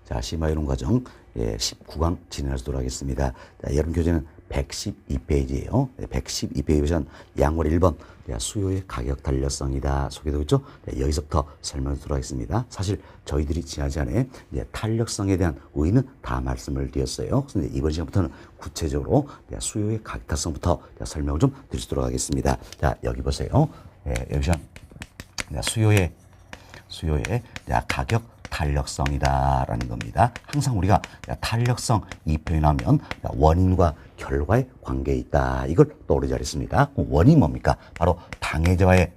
자, 심화 이론 과정 19강 진행하도록 하겠습니다. 자, 여러분 교재는 112페이지예요. 112페이지 보시면 양월 1번 수요의 가격 탄력성이다 소개되고 있죠. 여기서부터 설명하도록 하겠습니다. 사실 저희들이 지난 시간에 탄력성에 대한 의의는 다 말씀을 드렸어요. 그런데 이번 시간부터는 구체적으로 수요의 가격 탄력성부터 설명을 좀 드리도록 하겠습니다. 자, 여기 보세요. 여기 보시면 수요의 가격 탄력성이다라는 겁니다. 항상 우리가 탄력성 이 표현하면 원인과 결과의 관계에 있다. 이걸 떠오르지 않습니다. 원인이 뭡니까? 바로 당해자와의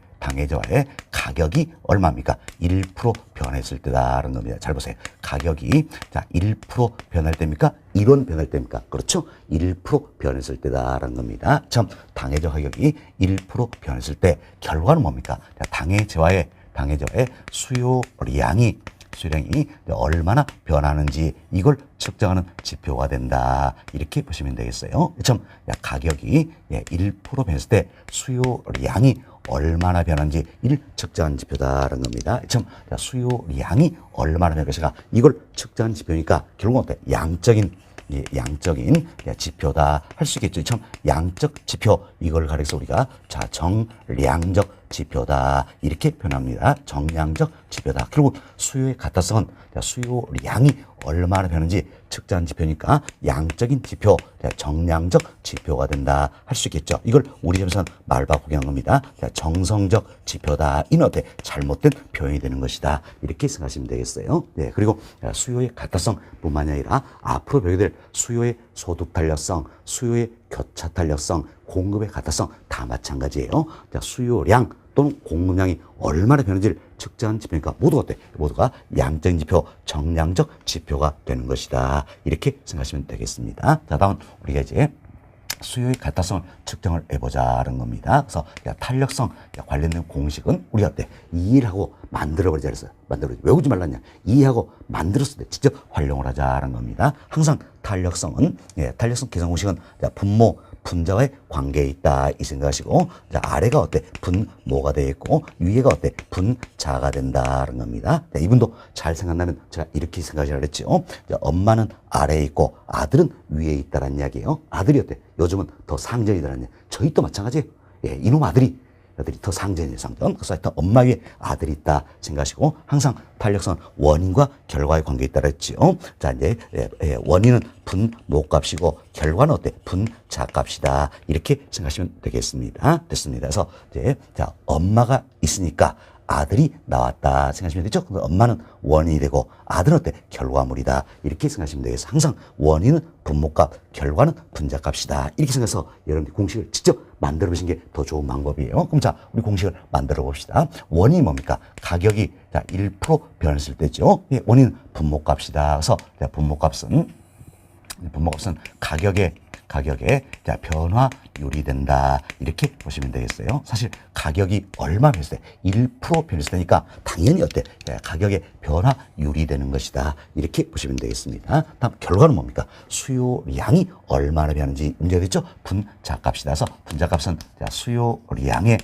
가격이 얼마입니까? 1% 변했을 때다라는 겁니다. 잘 보세요. 가격이 1% 변할 때입니까? 1원 변할 때입니까? 그렇죠? 1% 변했을 때다라는 겁니다. 참 당해자 가격이 1% 변했을 때 결과는 뭡니까? 당해자와의 수요량이 얼마나 변하는지 이걸 측정하는 지표가 된다. 이렇게 보시면 되겠어요. 참 가격이 1% 변했을 때 수요량이 얼마나 변하는지 이를 측정하는 지표다라는 겁니다. 참 수요량이 얼마나 변할 것인가 이걸 측정하는 지표니까 결국은 어때? 양적인 지표다 할 수 있겠죠. 참 양적 지표 이걸 가리켜서 우리가 정량적 지표다 이렇게 표현합니다. 정량적 지표다. 결국 수요의 가타성은 수요량이 얼마나 변하는지 측정한 지표니까 양적인 지표, 정량적 지표가 된다 할 수 있겠죠. 이걸 우리 점에서는 말 바꾸게 한 겁니다. 정성적 지표다. 이는 어때? 잘못된 표현이 되는 것이다. 이렇게 생각하시면 되겠어요. 네, 그리고 수요의 가타성뿐만이 아니라 앞으로 배우게 될 수요의 소득 탄력성, 수요의 교차 탄력성, 공급의 가타성 다 마찬가지예요. 수요량 또는 공급량이 얼마나 변하는지를 측정한 지표니까 모두가 어때? 모두가 양적인 지표, 정량적 지표가 되는 것이다. 이렇게 생각하시면 되겠습니다. 자, 다음 우리가 이제 수요의 가타성을 측정을 해보자는 겁니다. 그래서 탄력성 관련된 공식은 우리가 어때? 이해하고 만들어버리자 그랬어요. 외우지 말랐냐? 이해하고 만들었을 때 직접 활용을 하자는 겁니다. 항상 탄력성 계산 공식은 분자와의 관계에 있다 이 생각하시고 아래가 어때? 분모가 되어 있고 위에가 어때? 분자가 된다는 겁니다. 이분도 잘 생각나면 제가 이렇게 생각하시라 그랬죠. 엄마는 아래에 있고 아들은 위에 있다는 이야기예요. 아들이 어때? 요즘은 더 상전이다라는 이야기. 저희 또 마찬가지예요. 이놈 아들이 더 상전이에요, 상전. 그래서 하여튼 엄마 위에 아들이 있다 생각하시고 항상 탄력성은 원인과 결과의 관계에 있다 그랬죠. 자, 이제 원인은 분모값이고 결과는 어때? 분자값이다. 이렇게 생각하시면 되겠습니다. 됐습니다. 그래서 이제 엄마가 있으니까 아들이 나왔다 생각하시면 되죠. 엄마는 원인이 되고 아들은 어때? 결과물이다. 이렇게 생각하시면 되겠어요. 항상 원인은 분모값, 결과는 분자값이다. 이렇게 생각해서 여러분들이 공식을 직접 만들어 보시는 게 더 좋은 방법이에요. 그럼 자, 우리 공식을 만들어 봅시다. 원인이 뭡니까? 가격이 1% 변했을 때죠. 원인은 분모값이다. 그래서 분모값은 가격의 변화율이 된다. 이렇게 보시면 되겠어요. 사실 가격이 얼마 변했을 때 1% 변했을 때니까 당연히 어때? 가격의 변화율이 되는 것이다. 이렇게 보시면 되겠습니다. 다음 결과는 뭡니까? 수요량이 얼마나 변하는지 문제가 됐죠? 분자값이다. 그래서 분자값은 수요량의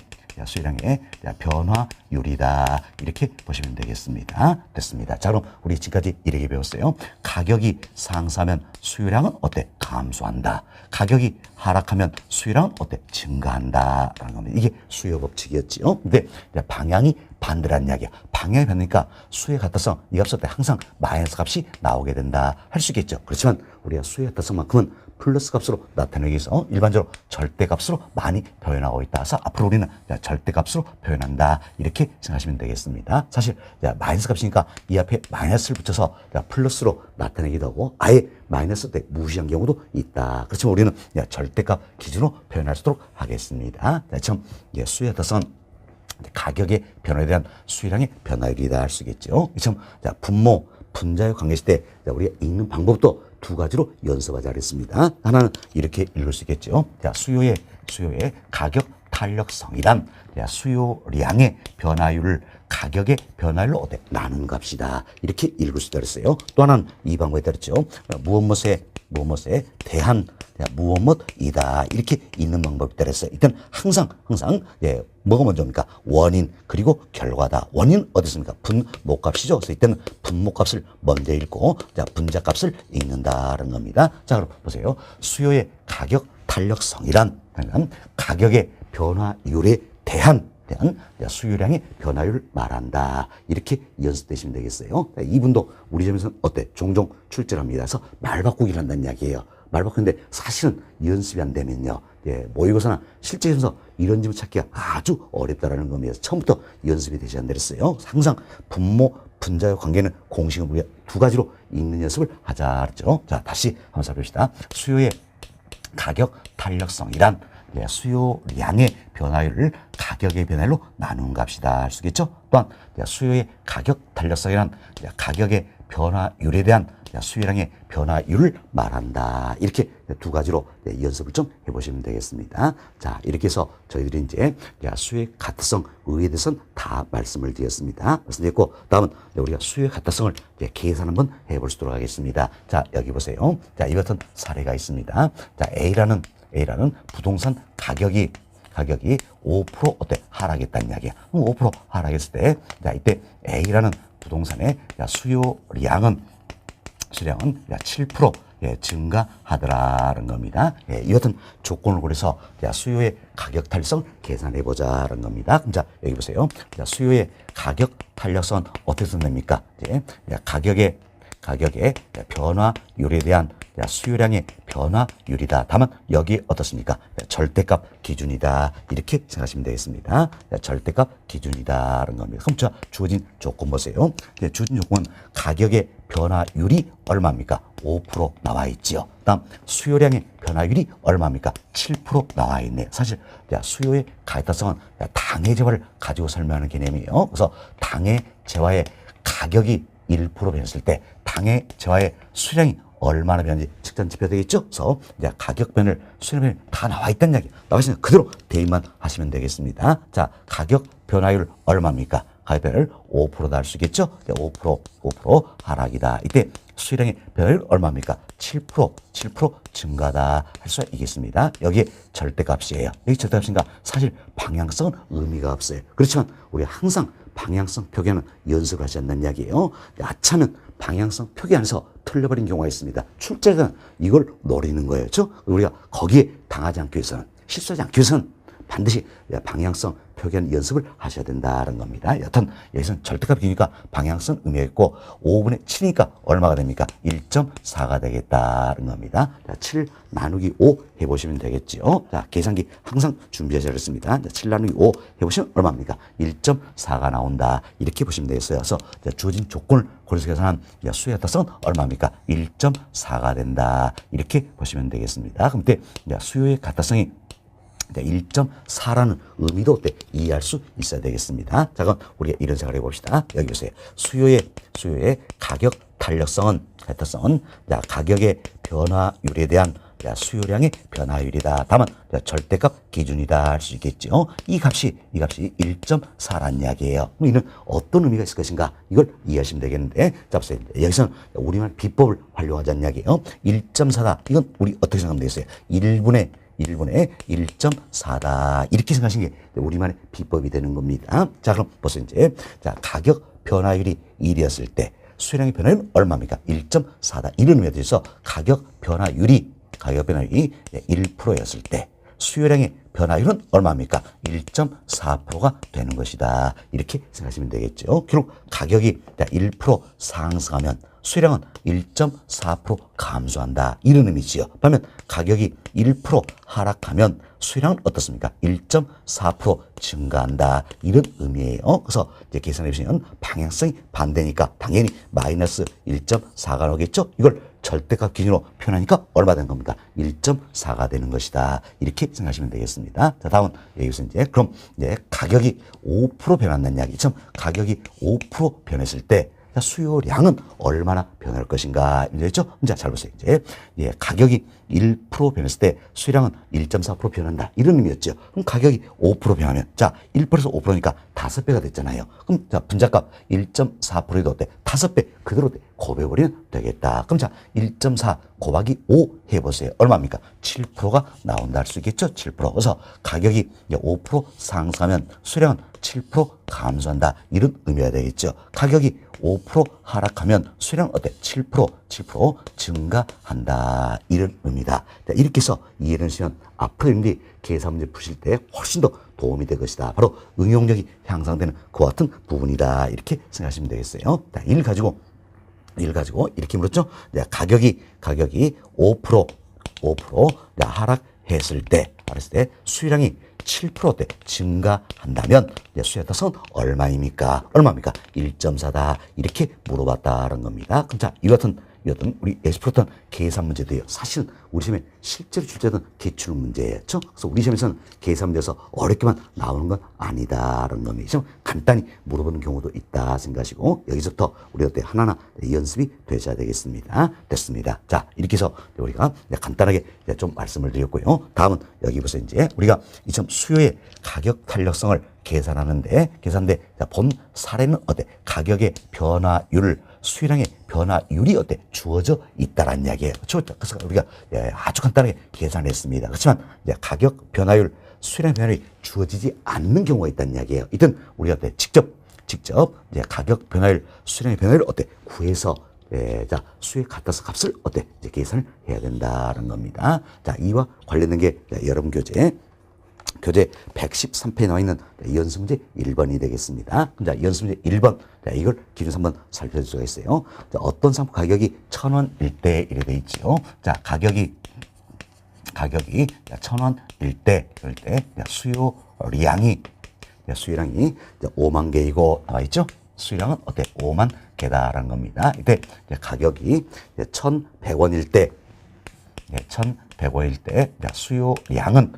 변화율이다. 이렇게 보시면 되겠습니다. 됐습니다. 자, 그럼 우리 지금까지 이렇게 배웠어요. 가격이 상승하면 수요량은 어때? 감소한다. 가격이 하락하면 수요량은 어때? 증가한다. 라는 겁니다. 이게 수요 법칙이었지요. 근데 방향이 반대라는 이야기야. 방향이 반대니까 수요의 가타성, 이 값을 때 항상 마이너스 값이 나오게 된다. 할 수 있겠죠. 그렇지만 우리가 수요의 가타성만큼은 플러스 값으로 나타내기 위해서 일반적으로 절대값으로 많이 표현하고 있다. 그래서 앞으로 우리는 절대값으로 표현한다. 이렇게 생각하시면 되겠습니다. 사실 마이너스 값이니까 이 앞에 마이너스를 붙여서 플러스로 나타내기도 하고 아예 마이너스 때 무시한 경우도 있다. 그렇지만 우리는 절대값 기준으로 표현할 수 있도록 하겠습니다. 참 수요의 가타성은 가격의 변화에 대한 수요량의 변화율이다 할 수 있겠죠. 참 분자의 관계일 때 우리가 읽는 방법도 두 가지로 연습하자 그랬습니다. 하나는 이렇게 읽을 수 있겠죠. 수요의 가격 탄력성이란 수요량의 변화율을 가격의 변화율로 어때? 나눈 값이다. 이렇게 읽을 수 있다 그랬어요. 또 하나는 이 방법에 따르죠. 무엇의 무엇에 대한 무엇이다 이렇게 있는 방법이 따라서 일단 항상 예, 뭐가 먼저입니까? 원인 그리고 결과다. 원인 어딨습니까? 분모값이죠. 그래서 이때는 분모값을 먼저 읽고 자 분자값을 읽는다는 겁니다. 자 그럼 보세요. 수요의 가격 탄력성이란 가격의 변화율에 대한 수요량의 변화율을 말한다. 이렇게 연습되시면 되겠어요. 이분도 우리 점에서는 어때? 종종 출제합니다. 그래서 말 바꾸기를 한다는 이야기예요. 말 바꾸는데 사실은 연습이 안 되면요. 예, 모의고사나 실제에서 이런 질문 찾기가 아주 어렵다라는 겁니다. 처음부터 연습이 되지 않는다 그랬어요. 항상 분모, 분자의 관계는 공식을 우리가 두 가지로 읽는 연습을 하자 그랬죠. 자, 다시 한번 살펴봅시다. 수요의 가격 탄력성이란 수요량의 변화율을 가격의 변화율로 나눈 값이다 할 수 있겠죠. 또한 수요의 가격 탄력성이란 가격의 변화율에 대한 수요량의 변화율을 말한다. 이렇게 두 가지로 연습을 좀 해보시면 되겠습니다. 자, 이렇게 해서 저희들이 이제 수요의 가타성 의에 대해서는 다 말씀을 드렸습니다. 말씀드렸고, 다음은 우리가 수요의 가타성을 계산 한번 해볼 수 있도록 하겠습니다. 자, 여기 보세요. 자, 이 같은 사례가 있습니다. 자, A라는 부동산 가격이 5% 어때? 하락했다는 이야기야. 그럼 5% 하락했을 때, 자, 이때 A라는 부동산의 수요량은 7% 증가하더라는 겁니다. 예, 이 같은 조건을 고려해서 수요의 가격 탄력성 계산해 보자는 겁니다. 그럼 자, 여기 보세요. 자, 수요의 가격 탄력성은 어떻게 쓴답니까? 이제 가격의 변화율에 대한 수요량의 변화율이다. 다만 여기 어떻습니까? 절대값 기준이다. 이렇게 생각하시면 되겠습니다. 절대값 기준이다라는 겁니다. 그럼 자, 주어진 조건 보세요. 주어진 조건은 가격의 변화율이 얼마입니까? 5% 나와 있지요. 다음 수요량의 변화율이 얼마입니까? 7% 나와 있네요. 사실 수요의 가격성은 당해 재화를 가지고 설명하는 개념이에요. 그래서 당해 재화의 가격이 1% 변했을 때 당해 재화의 수량이 얼마나 변한지 측정 지표 되겠죠? 그래서 이제 가격 변을 수량 변이 다 나와 있다는 이야기. 나와 있으면 그대로 대입만 하시면 되겠습니다. 자, 가격 변화율 얼마입니까? 가격 변화율 5%다 할 수 있겠죠? 5% 하락이다. 이때 수량의 변화율 얼마입니까? 7% 증가다 할 수 있겠습니다. 여기에 절대값이에요. 여기 절대값인가? 사실 방향성은 의미가 없어요. 그렇지만 우리 항상 방향성 표기하는 연습을 하지 않는 이야기예요. 아차는 방향성 표기 안에서 틀려버린 경우가 있습니다. 출제가 이걸 노리는 거예요. 그렇죠? 우리가 거기에 당하지 않기 위해서는, 실수하지 않기 위해서는 반드시 방향성 표기하는 연습을 하셔야 된다는 겁니다. 여튼 여기서는 절대값 기니까 방향성 의미가 있고 5분의 7이니까 얼마가 됩니까? 1.4가 되겠다는 겁니다. 자, 7 나누기 5 해보시면 되겠죠. 자, 계산기 항상 준비하셔야 겠습니다. 7 나누기 5 해보시면 얼마입니까? 1.4가 나온다. 이렇게 보시면 되겠어요. 그래서 주어진 조건을 고려해서 계산한 수의 가타성은 얼마입니까? 1.4가 된다. 이렇게 보시면 되겠습니다. 그럼 이때 수요의 가타성이 1.4라는 의미도 어때? 이해할 수 있어야 되겠습니다. 자, 그럼 우리가 이런 생각을 해봅시다. 여기 보세요. 수요의 가격 탄력성은 가격의 변화율에 대한 수요량의 변화율이다. 다만 절대값 기준이다 할 수 있겠죠. 이 값이 1.4라는 이야기예요. 그럼 이는 어떤 의미가 있을 것인가? 이걸 이해하시면 되겠는데, 자 보세요. 여기서는 우리말 비법을 활용하자는 이야기예요. 1.4다. 이건 우리 어떻게 생각하면 되겠어요? 1분의 1.4다. 이렇게 생각하시는 게 우리만의 비법이 되는 겁니다. 자, 그럼 보세요. 이제 가격 변화율이 1이었을 때 수요량의 변화율은 얼마입니까? 1.4다. 이런 의미에 대해서 가격 변화율이 1%였을 때 수요량의 변화율은 얼마입니까? 1.4%가 되는 것이다. 이렇게 생각하시면 되겠죠. 결국 가격이 1% 상승하면 수요량은 1.4% 감소한다. 이런 의미지요. 반면 가격이 1% 하락하면 수요량은 어떻습니까? 1.4% 증가한다. 이런 의미예요. 그래서 이제 계산해 보시면 방향성이 반대니까 당연히 마이너스 1.4가 나오겠죠. 이걸 절대값 기준으로 표현하니까 얼마 된 겁니까? 1.4가 되는 것이다. 이렇게 생각하시면 되겠습니다. 자, 다음은 여기서 이제 그럼 이제 가격이 5% 변한다는 이야기죠. 가격이 5% 변했을 때 자, 수요량은 얼마나 변할 것인가. 문제였죠? 자, 잘 보세요. 이제, 예, 가격이 1% 변했을 때 수요량은 1.4% 변한다. 이런 의미였죠. 그럼 가격이 5% 변하면, 자, 1%에서 5%니까 5배가 됐잖아요. 그럼, 자, 분자값 1.4%도 어때? 5배 그대로 돼. 곱해버리면 되겠다. 그럼 자, 1.4 곱하기 5 해보세요. 얼마입니까? 7%가 나온다 할 수 있겠죠? 7%. 그래서 가격이 5% 상승하면 수량은 7% 감소한다. 이런 의미가 되겠죠. 가격이 5% 하락하면 수량 어때? 7% 증가한다. 이런 의미다. 자, 이렇게 해서 이해를 하시면 앞으로 여러분들이 계산 문제 푸실 때 훨씬 더 도움이 될 것이다. 바로 응용력이 향상되는 그와 같은 부분이다. 이렇게 생각하시면 되겠어요. 자, 이를 가지고 이렇게 물었죠. 가격이 5% 하락했을 때 수요량이 7%대 증가한다면 수요에 따라서 얼마입니까? 1.4다. 이렇게 물어봤다는 겁니다. 그럼 자, 이 같은 우리 엑스플로턴 계산 문제도요. 사실은 우리 시험에 실제로 출제된 기출 문제였죠. 그래서 우리 시험에서는 계산 문제에서 어렵게만 나오는 건 아니다라는 겁니다. 간단히 물어보는 경우도 있다 생각하시고 여기서부터 우리가 하나하나 연습이 되셔야 되겠습니다. 됐습니다. 자, 이렇게 해서 우리가 간단하게 좀 말씀을 드렸고요. 다음은 여기 보세요. 이제 우리가 이 점 수요의 가격 탄력성을 계산하는데 본 사례는 어때? 가격의 변화율, 수요량의 변화율이 어때? 주어져 있다라는 이야기예요. 그렇죠? 그래서 우리가 아주 간단하게 계산했습니다. 그렇지만 가격 변화율, 수요량 변화율이 주어지지 않는 경우가 있다는 이야기예요. 이땐 우리가 직접 가격 변화율, 수요량의 변화율을 어때? 구해서 자, 수에 같아서 값을 어때? 계산을 해야 된다는 겁니다. 자, 이와 관련된 게 여러분 교재 113페이지에 나와 있는 연습 문제 1번이 되겠습니다. 자, 연습 문제 1번. 자, 이걸 기준해서 한번 살펴볼 수가 있어요. 자, 어떤 상품 가격이 1,000원일 때 이래 돼 있죠. 자, 가격이 1,000원일 때, 그럴 때 수요량이 5만 개이고 나와 있죠. 수요량은 어때? 5만 개다라는 겁니다. 이때 가격이 1,100원일 때, 1,100원일 때 수요량은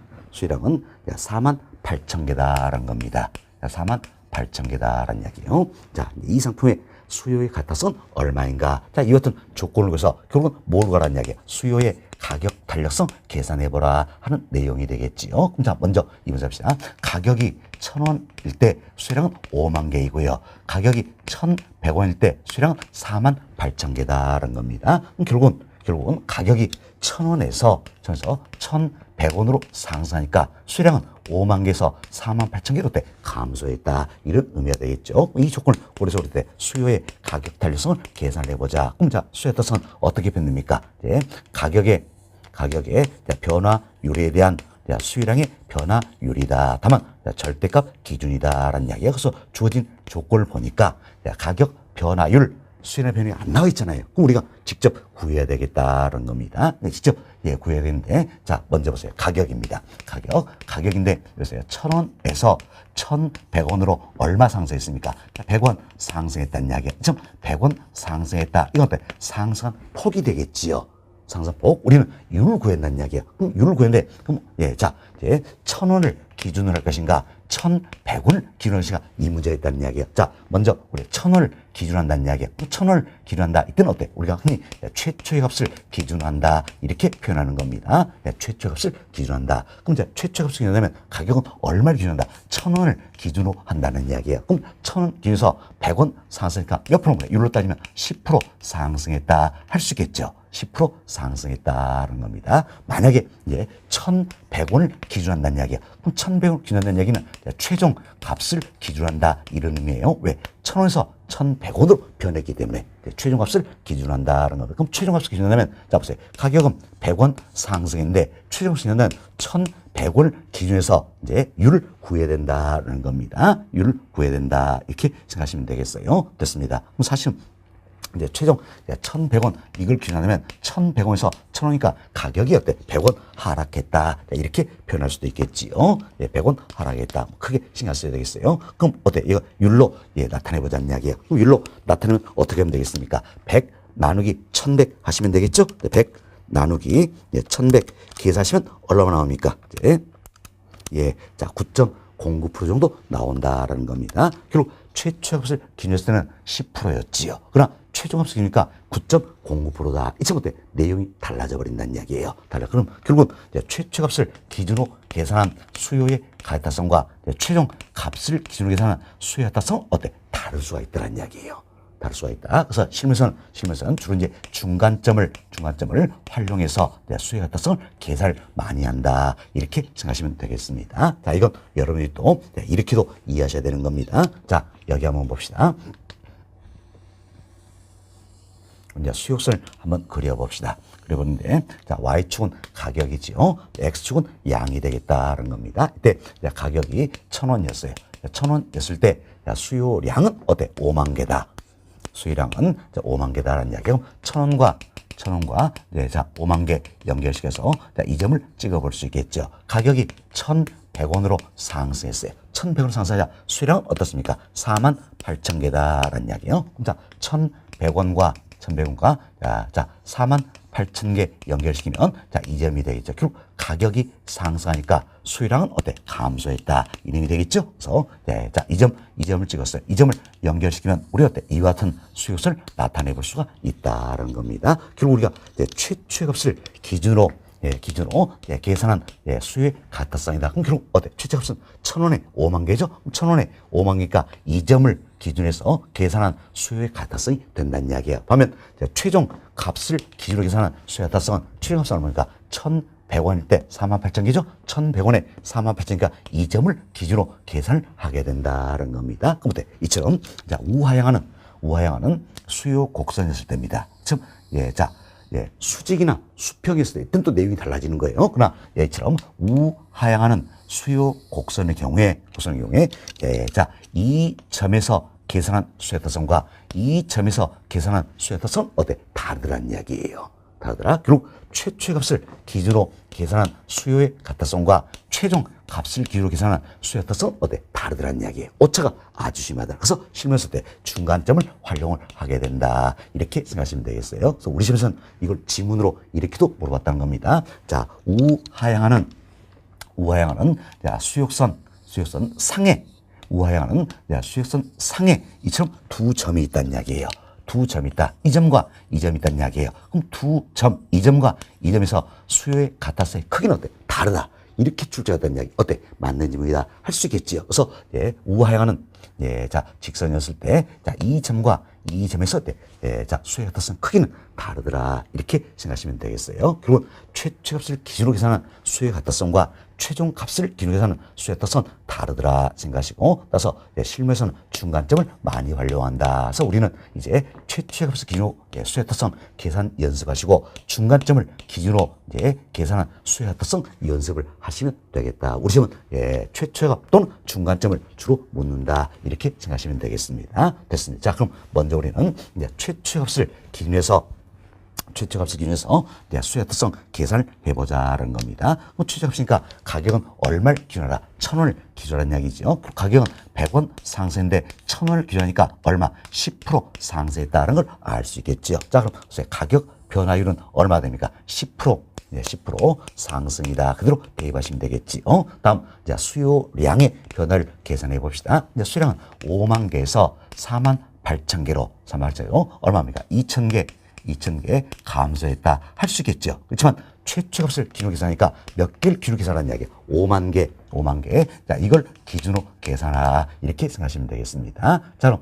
48,000개다라는 겁니다. 48,000개다라는 이야기예요. 자, 이 상품의 수요에 같아서는 얼마인가? 자, 이 같은 조건을 거서 결국은 뭘 가라는 이야기예요? 수요의 가격 탄력성 계산해보라 하는 내용이 되겠지요. 그럼 자, 먼저 이 문제 합시다. 가격이 1,000원일 때 수요량은 5만 개이고요. 가격이 1,100원일 때 수요량은 48,000개다라는 겁니다. 그럼 결국은 가격이 1,000원에서 1,100원으로 상승하니까 수요량은 5만 개에서 48,000개로 때 감소했다. 이런 의미가 되겠죠. 이 조건을 고려해서 볼 때 수요의 가격 탄력성을 계산을 해보자. 그럼 자, 수요에 따라서는 어떻게 변됩니까? 가격의 변화율에 대한 수요량의 변화율이다. 다만 절대값 기준이다라는 이야기예요. 그래서 주어진 조건을 보니까 가격 변화율 수요량 변화율이 안 나와 있잖아요. 그럼 우리가 직접 구해야 되겠다는 겁니다. 직접 구해야 되는데, 자, 먼저 보세요. 가격입니다. 가격인데, 보세요. 1,000원에서 1,100원으로 얼마 상승했습니까? 100원 상승했다는 이야기예요. 지금 100원 상승했다. 이건 어때? 상승한 폭이 되겠지요. 상승폭. 우리는 율을 구한다는 이야기예요. 그럼 율을 구했는데, 그럼, 자, 이제 1,000원을 기준으로 할 것인가? 1,100원을 기준으로 할 것인가? 이 문제가 있다는 이야기예요. 자, 먼저 우리 1,000원을 기준한다는 이야기예요. 1,000원을 기준한다. 이때는 어때? 우리가 흔히 최초의 값을 기준한다. 이렇게 표현하는 겁니다. 최초의 값을 기준한다. 그럼 이제 최초의 값을 기준하면 가격은 얼마를 기준한다? 1,000원을 기준으로 한다는 이야기예요. 그럼 1,000원 기준해서 100원 상승했으니까 몇 프로입니까? 율로 따지면 10% 상승했다. 할 수 있겠죠. 10% 상승했다는 겁니다. 만약에 이제 1,100원을 기준한다는 이야기야. 그럼 1,100원을 기준한다는 얘기는 최종 값을 기준한다. 이런 의미예요. 왜? 1,000원에서 1,100원으로 변했기 때문에 최종 값을 기준한다는 겁니다. 그럼 최종 값을 기준한다면, 자, 보세요. 가격은 100원 상승인데 최종 값을 기준하면 1,100원을 기준해서 이제 율을 구해야 된다는 겁니다. 율을 구해야 된다. 이렇게 생각하시면 되겠어요. 됐습니다. 그럼 사실은 이제 최종 1,100원 이걸 기준하면 1,100원에서 1,000원이니까 가격이 어때? 100원 하락했다. 이렇게 표현할 수도 있겠지요. 100원 하락했다. 크게 신경 써야 되겠어요. 그럼 어때? 이거 율로 나타내 보자는 이야기예요. 그럼 율로 나타내면 어떻게 하면 되겠습니까? 100 나누기 1,100 하시면 되겠죠? 100 나누기 1,100 계산하시면 얼마나 나옵니까? 자, 9.09% 정도 나온다라는 겁니다. 결국 최초값을 기준했을 때는 10%였지요. 그러나 최종값을 기준이니까 9.09%다. 이처럼 때 내용이 달라져 버린다는 이야기예요. 그럼 결국은 최초값을 기준으로 계산한 수요의 가타성과 최종 값을 기준으로 계산한 수요의 가타성 어때? 다를 수가 있다는 이야기예요. 다를 수가 있다. 그래서 실무에서는 주로 이제 중간점을 활용해서 수요 가타성을 계산을 많이 한다. 이렇게 생각하시면 되겠습니다. 자, 이건 여러분이 또 이렇게도 이해하셔야 되는 겁니다. 자, 여기 한번 봅시다. 이제 수요선을 한번 그려봅시다. 그려보는데, 자, Y축은 가격이지요. X축은 양이 되겠다는 겁니다. 이때 가격이 1,000원이었어요. 1,000원이었을 때 수요량은 어때? 5만 개다. 수요량은 5만 개다라는 이야기고 1,000원과 자 5만 개 연결시켜서 이 점을 찍어볼 수 있겠죠. 가격이 1,100원으로 상승했어요. 1,100원 상승하자 수요량은 어떻습니까? 48,000개다라는 이야기예요. 자 1,100원과 자 48,000개 연결시키면 자 이 점이 되겠죠. 결국 가격이 상승하니까 수요량은 어때? 감소했다. 이름이 되겠죠. 그래서 자 이 점을 찍었어요. 이 점을 연결시키면 우리 어때? 이와 같은 수요값을 나타내 볼 수가 있다는 겁니다. 결국 우리가 최초의 값을 기준으로 계산한 수요의 가타성이다. 그럼 결국 어때? 최초의 값은 1,000원에 5만 개죠. 1,000원에 5만 개니까 이 점을 기준해서 계산한 수요의 가타성이 된다는 이야기예요. 반면 최종 값을 기준으로 계산한 수요의 가타성은 최종 값은 얼마니까? 1,100원일 때 48,000개죠? 1,100원에 48,000개니까 이 점을 기준으로 계산을 하게 된다는 겁니다. 그럼 이처럼 자, 우하향하는 수요 곡선이었을 때입니다. 즉, 수직이나 수평이었을 때 이때는 또 내용이 달라지는 거예요. 그러나 이처럼 우하향하는 수요 곡선의 경우에 자, 이 점에서 계산한 수요 가타성과 이 점에서 계산한 수요 가타성은 어때? 다르다는 이야기예요. 다르더라. 결국 최초의 값을 기준으로 계산한 수요의 가타성과 최종 값을 기준으로 계산한 수요의 가타성은 어때? 다르더라는 이야기예요. 오차가 아주 심하다. 그래서 실무했을 때 중간점을 활용을 하게 된다. 이렇게 생각하시면 되겠어요. 그래서 우리 시험에서는 이걸 지문으로 이렇게도 물어봤다는 겁니다. 자, 우하향하는 자, 수역선 상에 우하향하는 수역선 상에 이처럼 두 점이 있다는 이야기예요. 두 점이 있다. 이 점과 이 점이 있다는 이야기예요. 그럼 이 점과 이 점에서 수요의 가타성의 크기는 어때? 다르다. 이렇게 출제했다는 이야기. 어때? 맞는 질문이다. 할 수 있겠지요. 그래서 우하향하는 자 직선이었을 때 자 이 점과 이 점에서 어때? 자 수요의 가타성 크기는 다르더라. 이렇게 생각하시면 되겠어요. 그리고 최초값을 기준으로 계산한 수요의 가타성과 최종 값을 기준으로 계산하는 수요의 가타성은 다르더라 생각하시고, 따라서 실무에서는 중간점을 많이 활용한다. 그래서 우리는 이제 최초의 값을 기준으로 수요의 가타성 계산 연습하시고 중간점을 기준으로 계산한 수요의 가타성 연습을 하시면 되겠다. 우리 시험은 최초의 값 또는 중간점을 주로 묻는다. 이렇게 생각하시면 되겠습니다. 됐습니다. 자, 그럼 먼저 우리는 최초의 값을 기준해서 수요 가타성 계산을 해보자는 겁니다. 최저 값이니까 가격은 얼마를 기준하라? 1,000원을 기준하는 이야기죠. 가격은 100원 상승인데 1,000원을 기준하니까 얼마? 10% 상승했다는 걸 알 수 있겠죠. 자, 그럼 가격 변화율은 얼마 됩니까? 10%. 10% 상승이다. 그대로 대입하시면 되겠지. 다음, 수요량의 변화를 계산해 봅시다. 수요량은 5만 개에서 48,000개로, 얼마입니까? 2,000개 감소했다. 할 수 있겠죠. 그렇지만 최초값을 기준으로 계산하니까 몇 개를 기준으로 계산하는 이야기예요. 5만 개. 자, 이걸 기준으로 계산하라. 이렇게 생각하시면 되겠습니다. 자, 그럼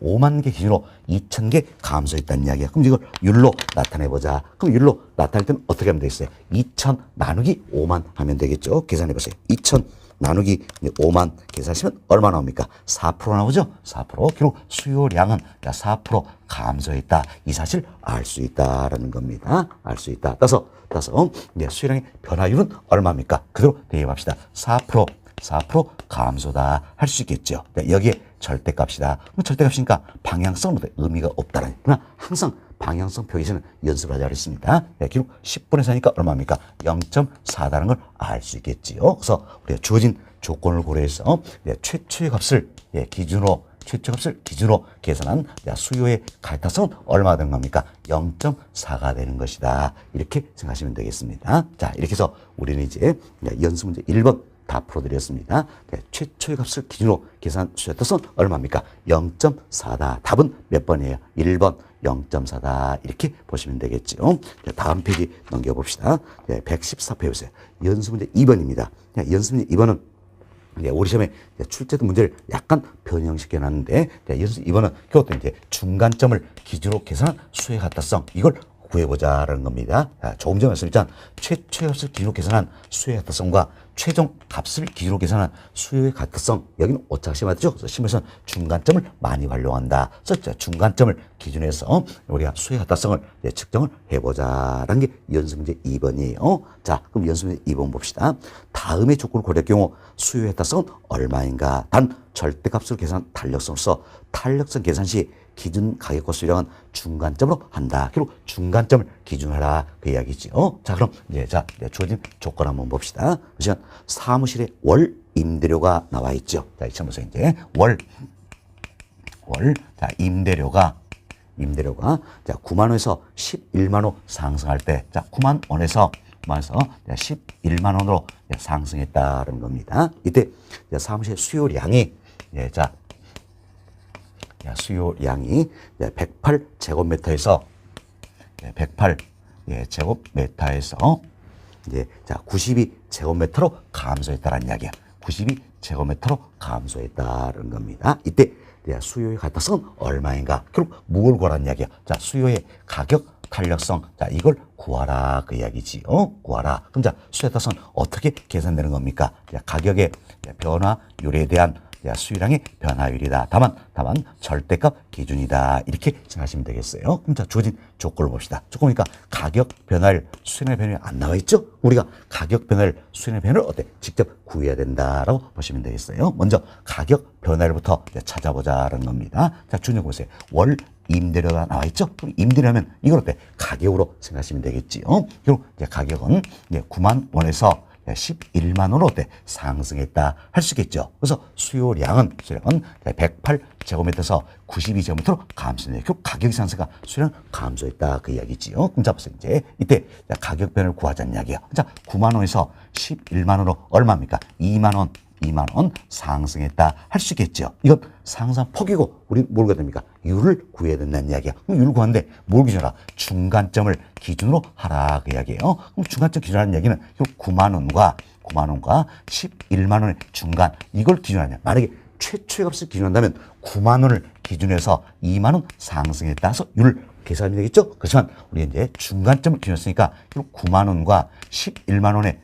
5만 개 기준으로 2,000개 감소했다는 이야기야. 그럼 이걸 율로 나타내보자. 그럼 율로 나타낼 때는 어떻게 하면 되겠어요? 2,000 나누기 5만 하면 되겠죠. 계산해보세요. 2,000 나누기 5만 계산하시면 얼마 나옵니까? 4% 나오죠? 4%. 결국 수요량은 4% 감소했다. 이 사실 알 수 있다라는 겁니다. 알 수 있다. 따라서 수요량의 변화율은 얼마입니까? 그대로 대입합시다. 4% 감소다. 할 수 있겠죠. 여기에 절대값이다. 절대값이니까 방향성은 의미가 없다라는. 그러나 항상 방향성 표기에서는 연습을 하자 그랬습니다. 기록 10분의 4니까 얼마입니까? 0.4다는 걸 알 수 있겠지요. 그래서 우리가 주어진 조건을 고려해서 최초의 값을 기준으로 계산한 수요의 가타성은 얼마가 되는 겁니까? 0.4가 되는 것이다. 이렇게 생각하시면 되겠습니다. 자, 이렇게 해서 우리는 이제 연습 문제 1번 다 풀어드렸습니다. 네, 최초의 값을 기준으로 계산 수의 합탁성은 얼마입니까? 0.4다. 답은 몇 번이에요? 1번 0.4다. 이렇게 보시면 되겠죠. 자, 다음 페이지 넘겨봅시다. 네, 114페이지 보세요. 연습문제 2번입니다. 연습문제 2번은 우리 시험에 출제된 문제를 약간 변형시켜 놨는데, 연습 2번은 그것도 이제 중간점을 기준으로 계산한 수의 합탁성, 이걸 구해보자라는 겁니다. 조금 전에 말씀드렸잖아. 최초의 값을 기준으로 계산한 수의 합탁성과 최종 값을 기준으로 계산한 수의 합탁성, 여기는 오차시 맞죠? 그래서 시험에서는 중간점을 많이 활용한다. 그래서 중간점을 기준해서 우리가 수의 합탁성을 측정을 해보자라는 게 연습문제 2번이에요. 자, 그럼 연습문제 2번 봅시다. 다음의 조건을 고려할 경우 수의 합탁성은 얼마인가? 단 절대값으로 계산한 탄력성으로서 탄력성 계산 시 기준 가격과 수량은 중간점으로 한다. 그리고 중간점을 기준하라. 그 이야기죠. 자, 그럼 이제 주어진 조건 한번 봅시다. 그러면 사무실에 월 임대료가 나와 있죠. 자, 이 보세요. 이제 자, 임대료가 자, 9만 원에서 11만 원 상승할 때, 자, 9만 원에서 11만 원으로 상승했다는 겁니다. 이때 사무실 수요량이 수요량이 108제곱미터에서 92제곱미터로 감소했다는 이야기야. 92제곱미터로 감소했다는 겁니다. 이때 수요의 합탁성은 얼마인가? 그럼 뭘 구하라는 이야기야? 자, 수요의 가격, 탄력성, 자, 이걸 구하라. 그 이야기지. 구하라. 그럼 자, 수요의 합탁성은 어떻게 계산되는 겁니까? 자, 가격의 변화율에 대한 수요량의 변화율이다. 다만 절대값 기준이다. 이렇게 생각하시면 되겠어요. 그럼 자, 주어진 조건을 봅시다. 조건이니까 가격 변화율, 수요량의 변화율이 안 나와 있죠? 우리가 가격 변화율, 수요량의 변화율을 직접 구해야 된다라고 보시면 되겠어요. 먼저 가격 변화율부터 찾아보자라는 겁니다. 자, 준영 보세요. 월 임대료가 나와 있죠? 그럼 임대료면 이걸 가격으로 생각하시면 되겠지요. 그리고 가격은 9만 원에서 11만 원으로 상승했다 할 수 있겠죠. 그래서 수요량은 108제곱미터에서 92제곱미터로 감소했네요. 결국 가격이 상승가 수요량 감소했다. 그 이야기지요. 그럼 자, 보세요. 이제 이때 가격 변을 구하자는 이야기야. 자, 9만 원에서 11만 원으로 얼마입니까? 2만 원 상승했다 할 수 있겠죠. 이건 상승 폭이고 우리 뭘 구해야 됩니까? 율을 구해야 된다는 이야기야. 그럼 율 구하는데 뭘 기준으로 하라? 중간점을 기준으로 하라. 그 이야기예요. 그럼 중간점 기준하는 이야기는 9만 원과 11만 원의 중간, 이걸 기준하냐. 만약에 최초의 값을 기준한다면 9만 원을 기준해서 2만 원 상승했다 해서 율을 계산하면 되겠죠? 그렇지만 우리 이제 중간점을 기준했으니까 9만 원과 11만 원의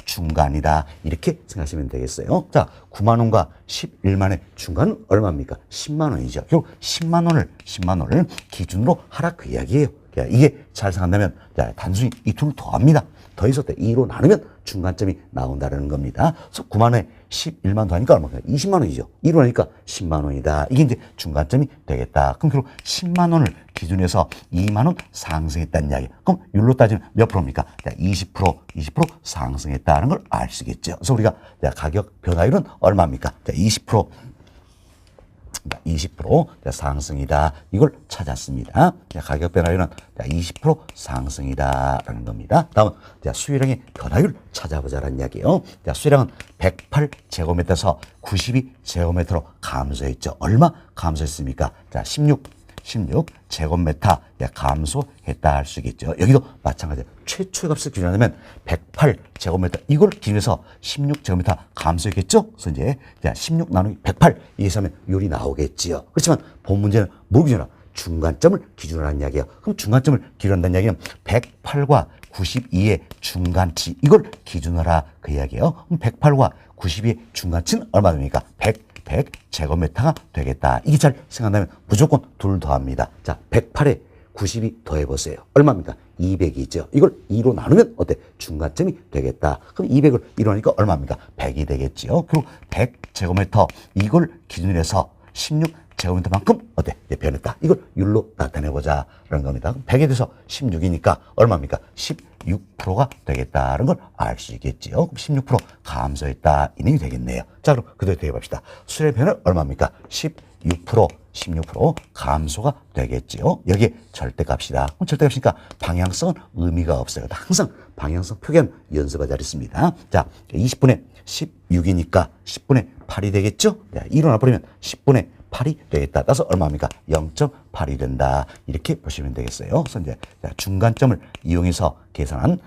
중간이다. 이렇게 생각하시면 되겠어요. 자, 9만 원과 11만 원의 중간은 얼마입니까? 10만 원이죠. 결국 10만 원을 기준으로 하라. 그 이야기예요. 이게 잘 생각한다면 단순히 이 둘을 더합니다. 더해서 2로 나누면 중간점이 나온다는 겁니다. 그래서 9만 원에 11만 더하니까 얼마입니까? 20만 원이죠. 2로 나니까 10만 원이다. 이게 이제 중간점이 되겠다. 그럼 결국 10만 원을 기준해서 2만 원 상승했다는 이야기. 그럼 율로 따지면 몇 프로입니까? 20% 상승했다는 걸 알 수 있겠죠. 그래서 우리가 가격 변화율은 얼마입니까? 20% 상승이다. 이걸 찾았습니다. 가격 변화율은 20% 상승이다라는 겁니다. 다음은 수요량의 변화율 찾아보자라는 이야기예요. 수요량은 108제곱미터에서 92제곱미터로 감소했죠. 얼마 감소했습니까? 16제곱미터 감소했다 할 수 있겠죠. 여기도 마찬가지예요. 최초의 값을 기준하면 108제곱미터, 이걸 기준해서 16제곱미터 감소했겠죠. 그래서 이제 16 나누기 108 이렇게 하면 율이 나오겠지요. 그렇지만 본 문제는 뭘 기준하라? 중간점을 기준으로 하는 이야기예요. 그럼 중간점을 기준한다는 이야기는 108과 92의 중간치, 이걸 기준하라. 그 이야기예요. 그럼 108과 92의 중간치는 얼마 됩니까? 100제곱미터가 되겠다. 이게 잘 생각나면 무조건 둘 더합니다. 자, 108에 90이 더해보세요. 얼마입니까? 200이죠. 이걸 2로 나누면 어때? 중간점이 되겠다. 그럼 200을 2로 하니까 얼마입니까? 100이 되겠지요. 그리고 100제곱미터, 이걸 기준으로 해서 16제곱미터만큼 어때? 변했다. 이걸 율로 나타내보자라는 겁니다. 100에 대해서 16이니까 얼마입니까? 16%가 되겠다는 걸 알 수 있겠지요. 그럼 16% 감소했다. 이 내용이 되겠네요. 자, 그럼 그대로 대입합시다. 수요의 변화율 얼마입니까? 6%, 16% 감소가 되겠지요. 여기에 절대값이다. 그럼 절대값이니까 방향성은 의미가 없어요. 항상 방향성 표기하면 연습을 잘했습니다. 자, 20분의 16이니까 10분의 8이 되겠죠? 자, 일어나버리면 10분의 8이 되겠다. 따라서 얼마입니까? 0.8이 된다. 이렇게 보시면 되겠어요. 그래서 이제 중간점을 이용해서 계산한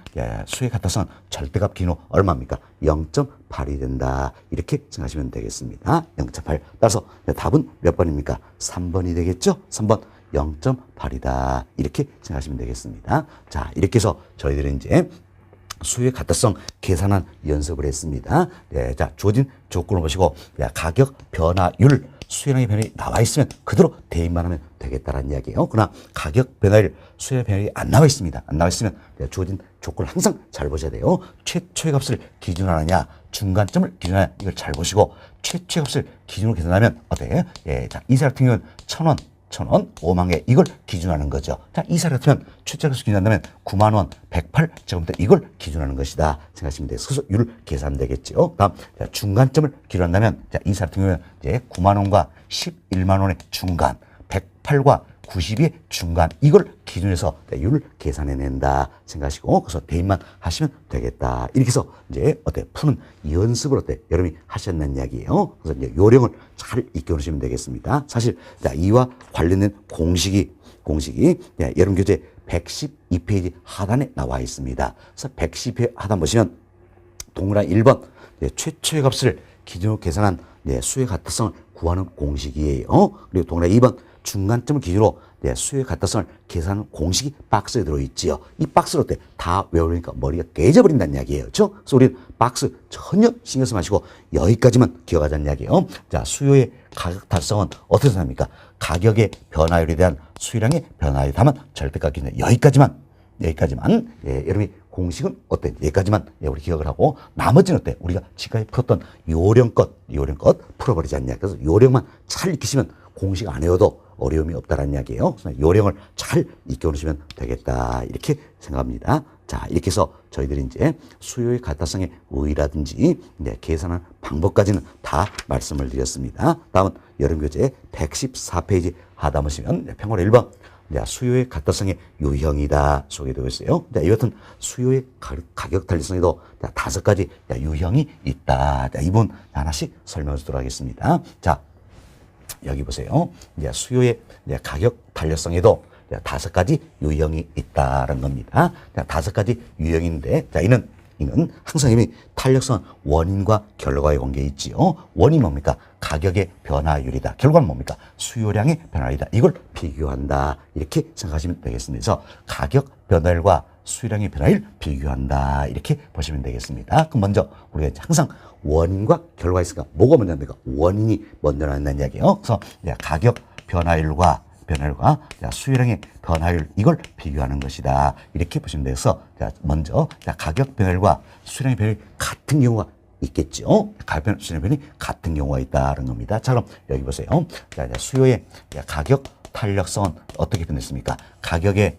수의 같아서는 절대값 기호 얼마입니까? 0.8이 된다. 이렇게 생각하시면 되겠습니다. 0.8. 따라서 답은 몇 번입니까? 3번이 되겠죠? 3번 0.8이다. 이렇게 생각하시면 되겠습니다. 자, 이렇게 해서 저희들은 이제 수의 같다성 계산한 연습을 했습니다. 네, 자, 주어진 조건을 보시고 가격 변화율 수혜량의 변화율이 나와 있으면 그대로 대입만 하면 되겠다라는 이야기예요. 그러나 가격 변화율, 수혜량 변화율이 안 나와 있습니다. 안 나와 있으면 주어진 조건을 항상 잘 보셔야 돼요. 최초의 값을 기준으로 하느냐, 중간점을 기준으로 하느냐, 이걸 잘 보시고 최초의 값을 기준으로 계산하면 어때요? 예, 자, 이 사례 같은 경우는 1,000원, 1,000원, 5만 개 이걸 기준하는 거죠. 자, 이 사례 같으면 최초의 값을 기준한다면 9만 원, 108제곱미터 이걸 기준하는 것이다 생각하시면 돼요. 수소율 계산되겠죠. 다음 자, 중간점을 기준한다면 자, 이 사례 같은 경우는 이제 9만 원과 11만 원의 중간, 108과 92의 중간 이걸 기준해서 율을 계산해낸다 생각하시고 그래서 대입만 하시면 되겠다. 이렇게 해서 이제 어때 푸는 연습을 어때 여러분이 하셨는 이야기예요. 그래서 이제 요령을 잘 익혀놓으시면 되겠습니다. 사실 자, 이와 관련된 공식이 여러분 교재 112페이지 하단에 나와 있습니다. 그래서 112페이지 하단 보시면 동그란 1번 최초의 값을 기준으로 계산한 수의 같다성을 구하는 공식이에요. 그리고 동그란 2번 중간점을 기준으로 수의 같다성을 계산하는 공식이 박스에 들어있지요. 이 박스를 어때? 다 외우니까 머리가 깨져버린다는 이야기예요. 그렇죠? 그래서 우리는 박스 전혀 신경 쓰지 마시고 여기까지만 기억하자는 이야기예요. 자, 수요의 가격 달성은 어떻게 생각합니까? 가격의 변화율에 대한 수요량의 변화율 다만 절대값 기준 여기까지만 여러분이 공식은 어때? 여기까지만 우리 기억을 하고 나머지는 어때? 우리가 지금까지 풀었던 요령껏 풀어버리지 않냐. 그래서 요령만 잘 익히시면 공식 안 외워도 어려움이 없다라는 이야기예요. 그래서 요령을 잘 익혀놓으시면 되겠다 이렇게 생각합니다. 자, 이렇게 해서 저희들이 이제 수요의 같다성의 의의라든지 계산하는 방법까지는 다 말씀을 드렸습니다. 다음은 여름교재 114페이지 하단 보시면 평월 1번 수요의 같다성의 유형이다 소개되고 있어요. 이 같은 수요의 가격 달리성에도 5가지 유형이 있다. 이 부분 하나씩 설명해 주도록 하겠습니다. 자, 여기 보세요. 수요의 가격 탄력성에도 5가지 유형이 있다는 겁니다. 5가지 유형인데, 자, 이는 항상 이미 탄력성은 원인과 결과의 관계에 있지요. 원인이 뭡니까? 가격의 변화율이다. 결과는 뭡니까? 수요량의 변화율이다. 이걸 비교한다. 이렇게 생각하시면 되겠습니다. 그래서 가격 변화율과 수요량의 변화율 비교한다. 이렇게 보시면 되겠습니다. 그럼 먼저 우리가 항상 원인과 결과가 있으니까 뭐가 먼저 합니까? 원인이 먼저 나온다는 이야기예요. 그래서 가격 변화율과 수요량의 변화율 이걸 비교하는 것이다. 이렇게 보시면 돼서 먼저 가격 변화율과 수요량의 변화율이 같은 경우가 있겠죠. 가격 변화, 수요량의 변화율이 같은 경우가 있다는 겁니다. 자, 그럼 여기 보세요. 수요의 가격 탄력성은 어떻게 변했습니까? 가격의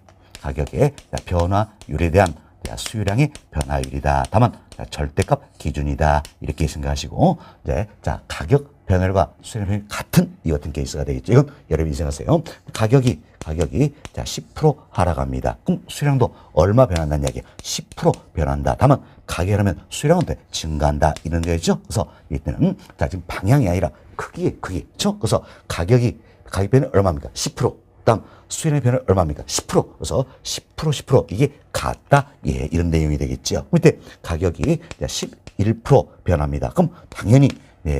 변화율에 대한 수요량의 변화율이다. 다만 절대값 기준이다. 이렇게 생각하시고 자, 가격 변화율과 수요량 변화율이 같은 이 같은 케이스가 되겠죠. 이건 여러분이 생각하세요. 가격이 10% 하락합니다. 그럼 수요량도 얼마 변한다는 이야기예요. 10% 변한다. 다만 가격이라면 수요량은 증가한다. 이런 거겠죠. 그래서 이때는 자, 지금 방향이 아니라 크기. 그렇죠? 그래서 가격 변화 얼마입니까? 10%. 다음 수요량의 변화 얼마입니까? 10%. 그래서 10% 이게 같다. 예, 이런 내용이 되겠죠. 그때 가격이 11% 변합니다. 그럼 당연히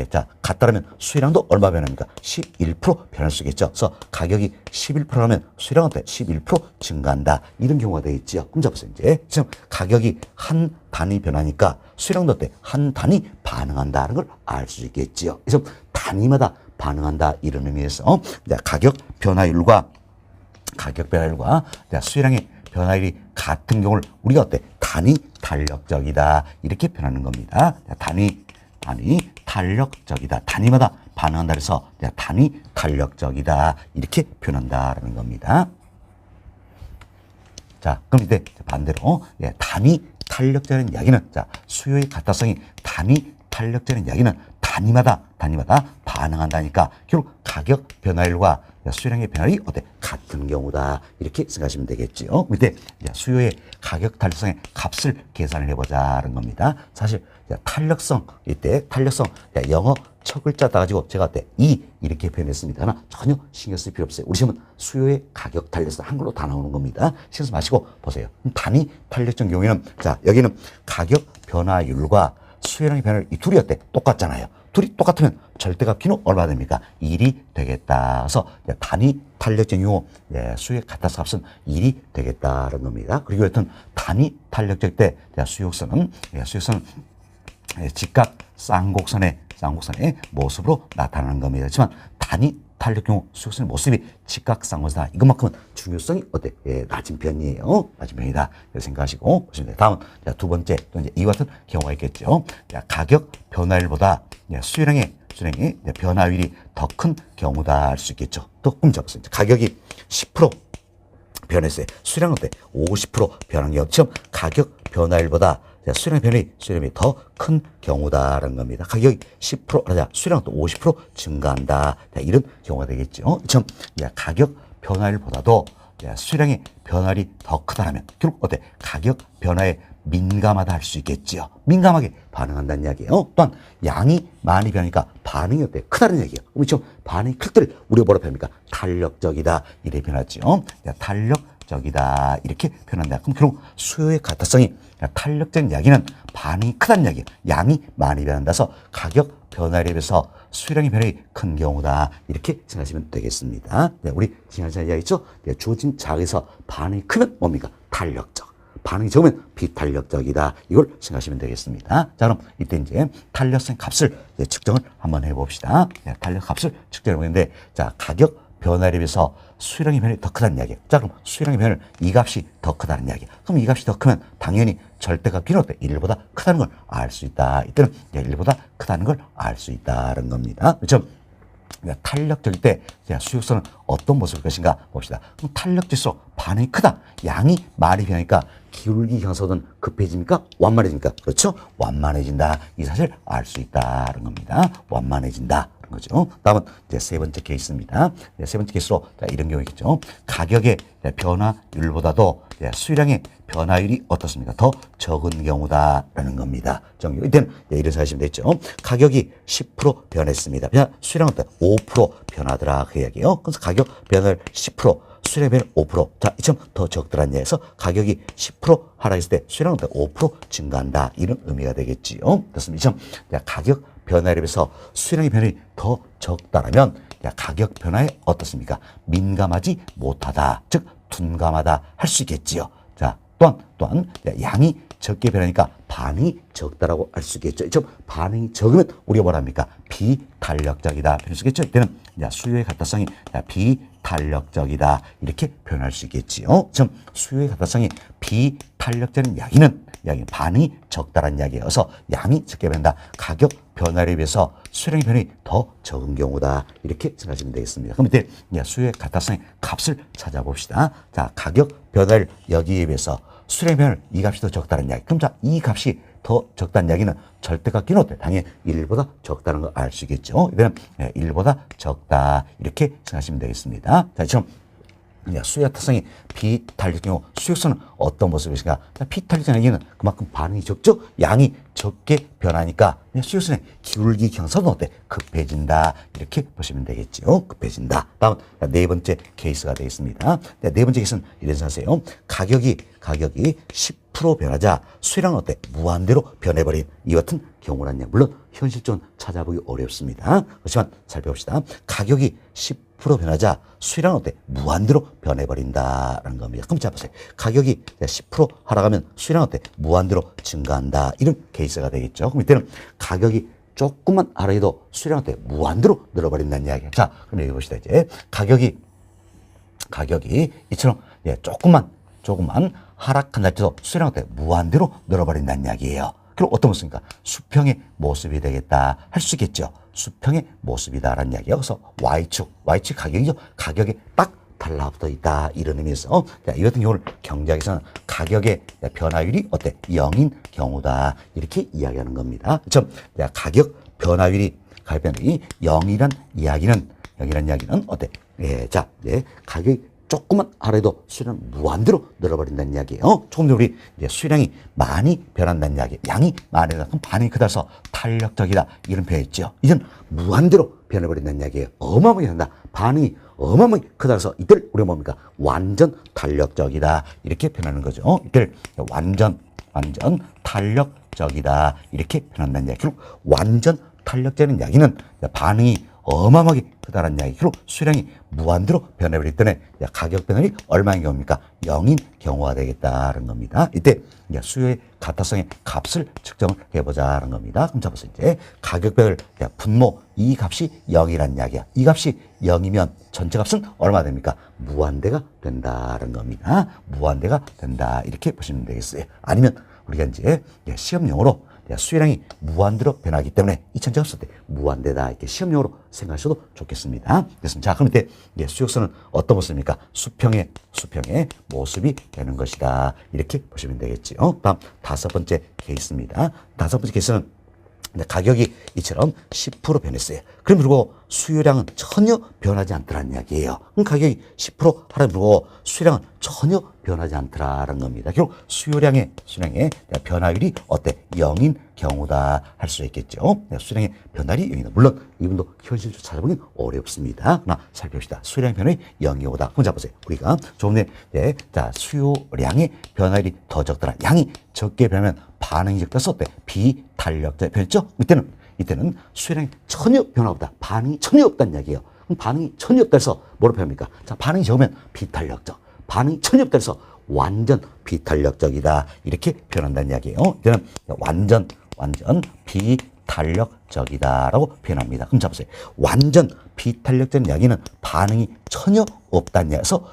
자, 같다라면 수요량도 얼마 변합니까? 11% 변할 수 있겠죠. 그래서 가격이 11%라면 수요량은 11% 증가한다. 이런 경우가 되겠죠. 그럼 잡으세요. 이제 지금 가격이 한 단위 변하니까 수요량도 한 단위 반응한다는 걸 알 수 있겠죠. 그래서 단위마다 반응한다. 이런 의미에서 가격 변화율과 수요량의 변화율이 같은 경우를 우리가 단위 탄력적이다. 이렇게 표현하는 겁니다. 단위 탄력적이다. 단위마다 반응한다 그래서 단위 탄력적이다. 이렇게 표현한다라는 겁니다. 자, 그럼 이제 반대로 단위 탄력적인 이야기는 수요의 같다성이 단위 탄력적인 이야기는 단위마다 단위마다 반응한다니까 결국 가격 변화율과 수요량의 변화율이 어때? 같은 경우다. 이렇게 생각하시면 되겠죠. 밑에 수요의 가격 탄력성의 값을 계산을 해보자는 겁니다. 사실 탄력성, 이때 탄력성, 영어 첫 글자 따가지고 제가 어때? 이렇게 표현했습니다. 하나 전혀 신경 쓸 필요 없어요. 우리 시험은 수요의 가격 탄력성 한글로 다 나오는 겁니다. 신경 쓰지 마시고 보세요. 단위 탄력성 경우에는 자 여기는 가격 변화율과 수요량의 변화율 이 둘이 어때? 똑같잖아요. 둘이 똑같으면 절대값 P는 얼마 됩니까? 1이 되겠다. 그래서 단위 탄력적 경우 수요의 같아서 값은 1이 되겠다는 겁니다. 그리고 여튼 단위 탄력적 때 수요선은 직각 쌍곡선의 모습으로 나타나는 겁니다. 하지만 단위 탄력 경우 수요선의 모습이 직각 쌍곡선이다. 이것만큼은 중요성이 어때? 낮은 편이에요. 낮은 편이다. 생각하시고 보시면 돼요. 다음 두 번째 또 이제 이와 같은 경우가 있겠죠. 가격 변화율보다 수요량의 변화율이 더 큰 경우다 할 수 있겠죠. 또 꼼짝없습니다. 가격이 10% 변했어요. 수요량은 어때? 50% 변한 경우. 지금 가격 변화율보다 수요량이 더 큰 경우다라는 겁니다. 가격이 10%라자 수요량은 또 50% 증가한다. 이런 경우가 되겠죠. 지금 가격 변화율보다도 수요량의 변화율이 더 크다라면 결국 어때? 가격 변화에 민감하다 할 수 있겠지요. 민감하게 반응한다는 이야기예요. 또한 양이 많이 변하니까 반응이 어때? 크다는 얘기예요. 그럼 지금 반응이 클 때를 우리가 뭐라 표현합니까? 탄력적이다. 이렇게 표현하죠. 탄력적이다. 이렇게 표현한다. 그럼 결국 수요의 같아성이 탄력적인 이야기는 반응이 크다는 이야기예요. 양이 많이 변한다서 가격 변화에 비해서 수요량의 변화가 큰 경우다. 이렇게 생각하시면 되겠습니다. 우리 지난시간에 이야기했죠? 주어진 자에서 반응이 크면 뭡니까? 탄력적. 반응이 적으면 비탄력적이다. 이걸 생각하시면 되겠습니다. 자, 그럼 이때 이제 탄력성 값을 측정을 한번 해봅시다. 탄력 값을 측정해 보는데, 자, 가격 변화에 비해서 수요량의 변화가 더 크다는 이야기예요. 자, 그럼 수요량의 변화를 이 값이 더 크다는 이야기예요. 그럼 이 값이 더 크면 당연히 절대값 B는 어때? 1보다 크다는 걸 알 수 있다. 이때는 1보다 크다는 걸 알 수 있다는 겁니다. 그렇죠? 탄력적일 때 수요선은 어떤 모습일 것인가 봅시다. 그럼 탄력질수록 반응이 크다. 양이 많이 변하니까 기울기 형성은 급해집니까? 완만해집니까? 그렇죠? 완만해진다. 이 사실 알 수 있다는 겁니다. 완만해진다. 거죠. 다음은 이제 세 번째 케이스입니다. 세 번째 케이스로 이런 경우겠죠. 가격의 변화율보다도 수요량의 변화율이 어떻습니까? 더 적은 경우다라는 겁니다. 이때는 이런 생각하시면 되죠. 가격이 10% 변했습니다. 수요량은 5% 변하더라 그 이야기예요. 그래서 가격 변화율 10%, 수요량 변화율 5%. 자, 이점 더 적더란 얘기에서 가격이 10% 하락했을 때 수요량은 5% 증가한다. 이런 의미가 되겠지요. 그렇습니다. 이점 가격 변화에 비해서 수요량의 변화율이 더 적다라면 가격 변화에 어떻습니까? 민감하지 못하다, 즉 둔감하다 할 수 있겠지요. 자, 또한 양이 적게 변하니까 반응이 적다라고 할 수 있겠죠. 좀 반응이 적으면 우리가 뭐라 합니까? 비탄력적이다 표현할 수 있겠죠. 이때는 수요의 같다성이 비탄력적이다 이렇게 표현할 수 있겠지요. 좀 수요의 같다성이 비탄력적인 이야기는 반응이 적다라는 이야기여서 양이 적게 변한다. 가격 변화에 비해서 수요량의 변화이 더 적은 경우다. 이렇게 생각하시면 되겠습니다. 그럼 이때 수요의 같다성의 값을 찾아봅시다. 자, 가격 변화를 여기에 비해서 수요량의 변화를 이 값이 더 적다는 이야기. 그럼 자, 이 값이 더 적다는 이야기는 절대값 Q는 어때? 당연히 1보다 적다는 걸 알 수 있겠죠. 이때는 1보다 적다. 이렇게 생각하시면 되겠습니다. 자, 지금 수요 같다성이 비탄력 경우 수요선은 어떤 모습이신가? 비탄력적인 얘기는 그만큼 반응이 적죠? 양이 적게 변하니까 수요선의 기울기 경사는 어때? 급해진다. 이렇게 보시면 되겠죠. 급해진다. 다음 네 번째 케이스가 되겠습니다. 네 번째 케이스는 이런 생각하세요. 가격이 10% 변하자 수요량은 어때? 무한대로 변해버린 이 같은 경우란 얘기. 물론 현실적으로 찾아보기 어렵습니다. 그렇지만 살펴봅시다. 가격이 10% 변하자 수요량은 어때? 무한대로 변해버린다라는 겁니다. 그럼 자 보세요. 가격이 10% 하락하면 수요량은 어때? 무한대로 증가한다. 이런 케이스가 되겠죠. 그럼 이때는 가격이 조금만 하락해도 수요량은 어때? 무한대로 늘어버린다는 이야기예요. 자, 그럼 여기 봅시다. 이제 가격이 이처럼 조금만 하락한다 해도 수요량은 어때? 무한대로 늘어버린다는 이야기예요. 그럼 어떤 모습입니까? 수평의 모습이 되겠다 할 수 있겠죠. 수평의 모습이다라는 이야기예요. 그래서 Y축 가격이죠. 가격에 딱 달라붙어 있다 이런 의미에서 이 같은 경우를 경제학에서는 가격의 변화율이 어때? 0인 경우다 이렇게 이야기하는 겁니다. 그렇죠? 가격 변화율이 가격 변화율이 0이란 이야기는 어때? 예, 자, 가격이 조금만 하더라도 수량은 무한대로 늘어버린다는 이야기예요. 조금 더 우리 이제 수량이 많이 변한다는 이야기. 양이 많이 변하면 반응이 크다서 탄력적이다. 이런 표현이 있죠. 이젠 무한대로 변해버린다는 이야기예요. 어마어마하게 한다. 반응이 어마어마하게 크다서 이들 우리가 뭡니까? 완전 탄력적이다. 이렇게 표현하는 거죠. 이들 완전 탄력적이다. 이렇게 표현한다는 이야기. 결국 완전 탄력적인 이야기는 반응이 어마어마하게 크다는 이야기. 결국 수량이 무한대로 변해버리기 때문에 가격 변화율이 얼마인 경우입니까? 0인 경우가 되겠다는 겁니다. 이때 수요의 가타성의 값을 측정을 해보자는 겁니다. 그럼 잡아서 이제 가격 변화율 분모 이 값이 0이라는 이야기야. 이 값이 0이면 전체 값은 얼마 됩니까? 무한대가 된다는 겁니다. 무한대가 된다. 이렇게 보시면 되겠어요. 아니면 우리가 이제 시험용으로 수요량이 무한대로 변하기 때문에 이 전체 값을 때 무한대다 이렇게 시험용으로 생각하셔도 좋겠습니다. 그렇습니다. 자, 그럼 이때 수역선은 어떤 모습입니까? 수평의 모습이 되는 것이다. 이렇게 보시면 되겠지요. 다음 5번째 케이스입니다. 5번째 케이스는 가격이 이처럼 10% 변했어요. 그럼 그리고 수요량은 전혀 변하지 않더라는 이야기예요. 그럼 가격이 10% 하라 그러고 수요량은 전혀 변하지 않더라는 겁니다. 결국 수요량의 변화율이 어때? 0인 경우다 할 수 있겠죠. 수요량의 변화율이 0이다. 물론 이분도 현실적으로 찾아보긴 어렵습니다. 그러나 살펴봅시다. 수요량의 변화율이 0이 오다. 그럼 잡보세요. 우리가 조금 전에 수요량의 변화율이 더 적더라. 양이 적게 변하면 반응이 적다서 어때? 비탄력적 변했죠? 이때는 수요량이 전혀 변화 없다. 반응이 전혀 없다는 이야기예요. 그럼 반응이 전혀 없다 해서 뭐로 표현합니까? 자, 반응이 적으면 비탄력적. 반응이 전혀 없다 해서 완전 비탄력적이다. 이렇게 표현한다는 이야기예요. 이때는 완전 비탄력적이다라고 표현합니다. 그럼 잡으세요. 완전 비탄력적인 이야기는 반응이 전혀 없다는 이야기에서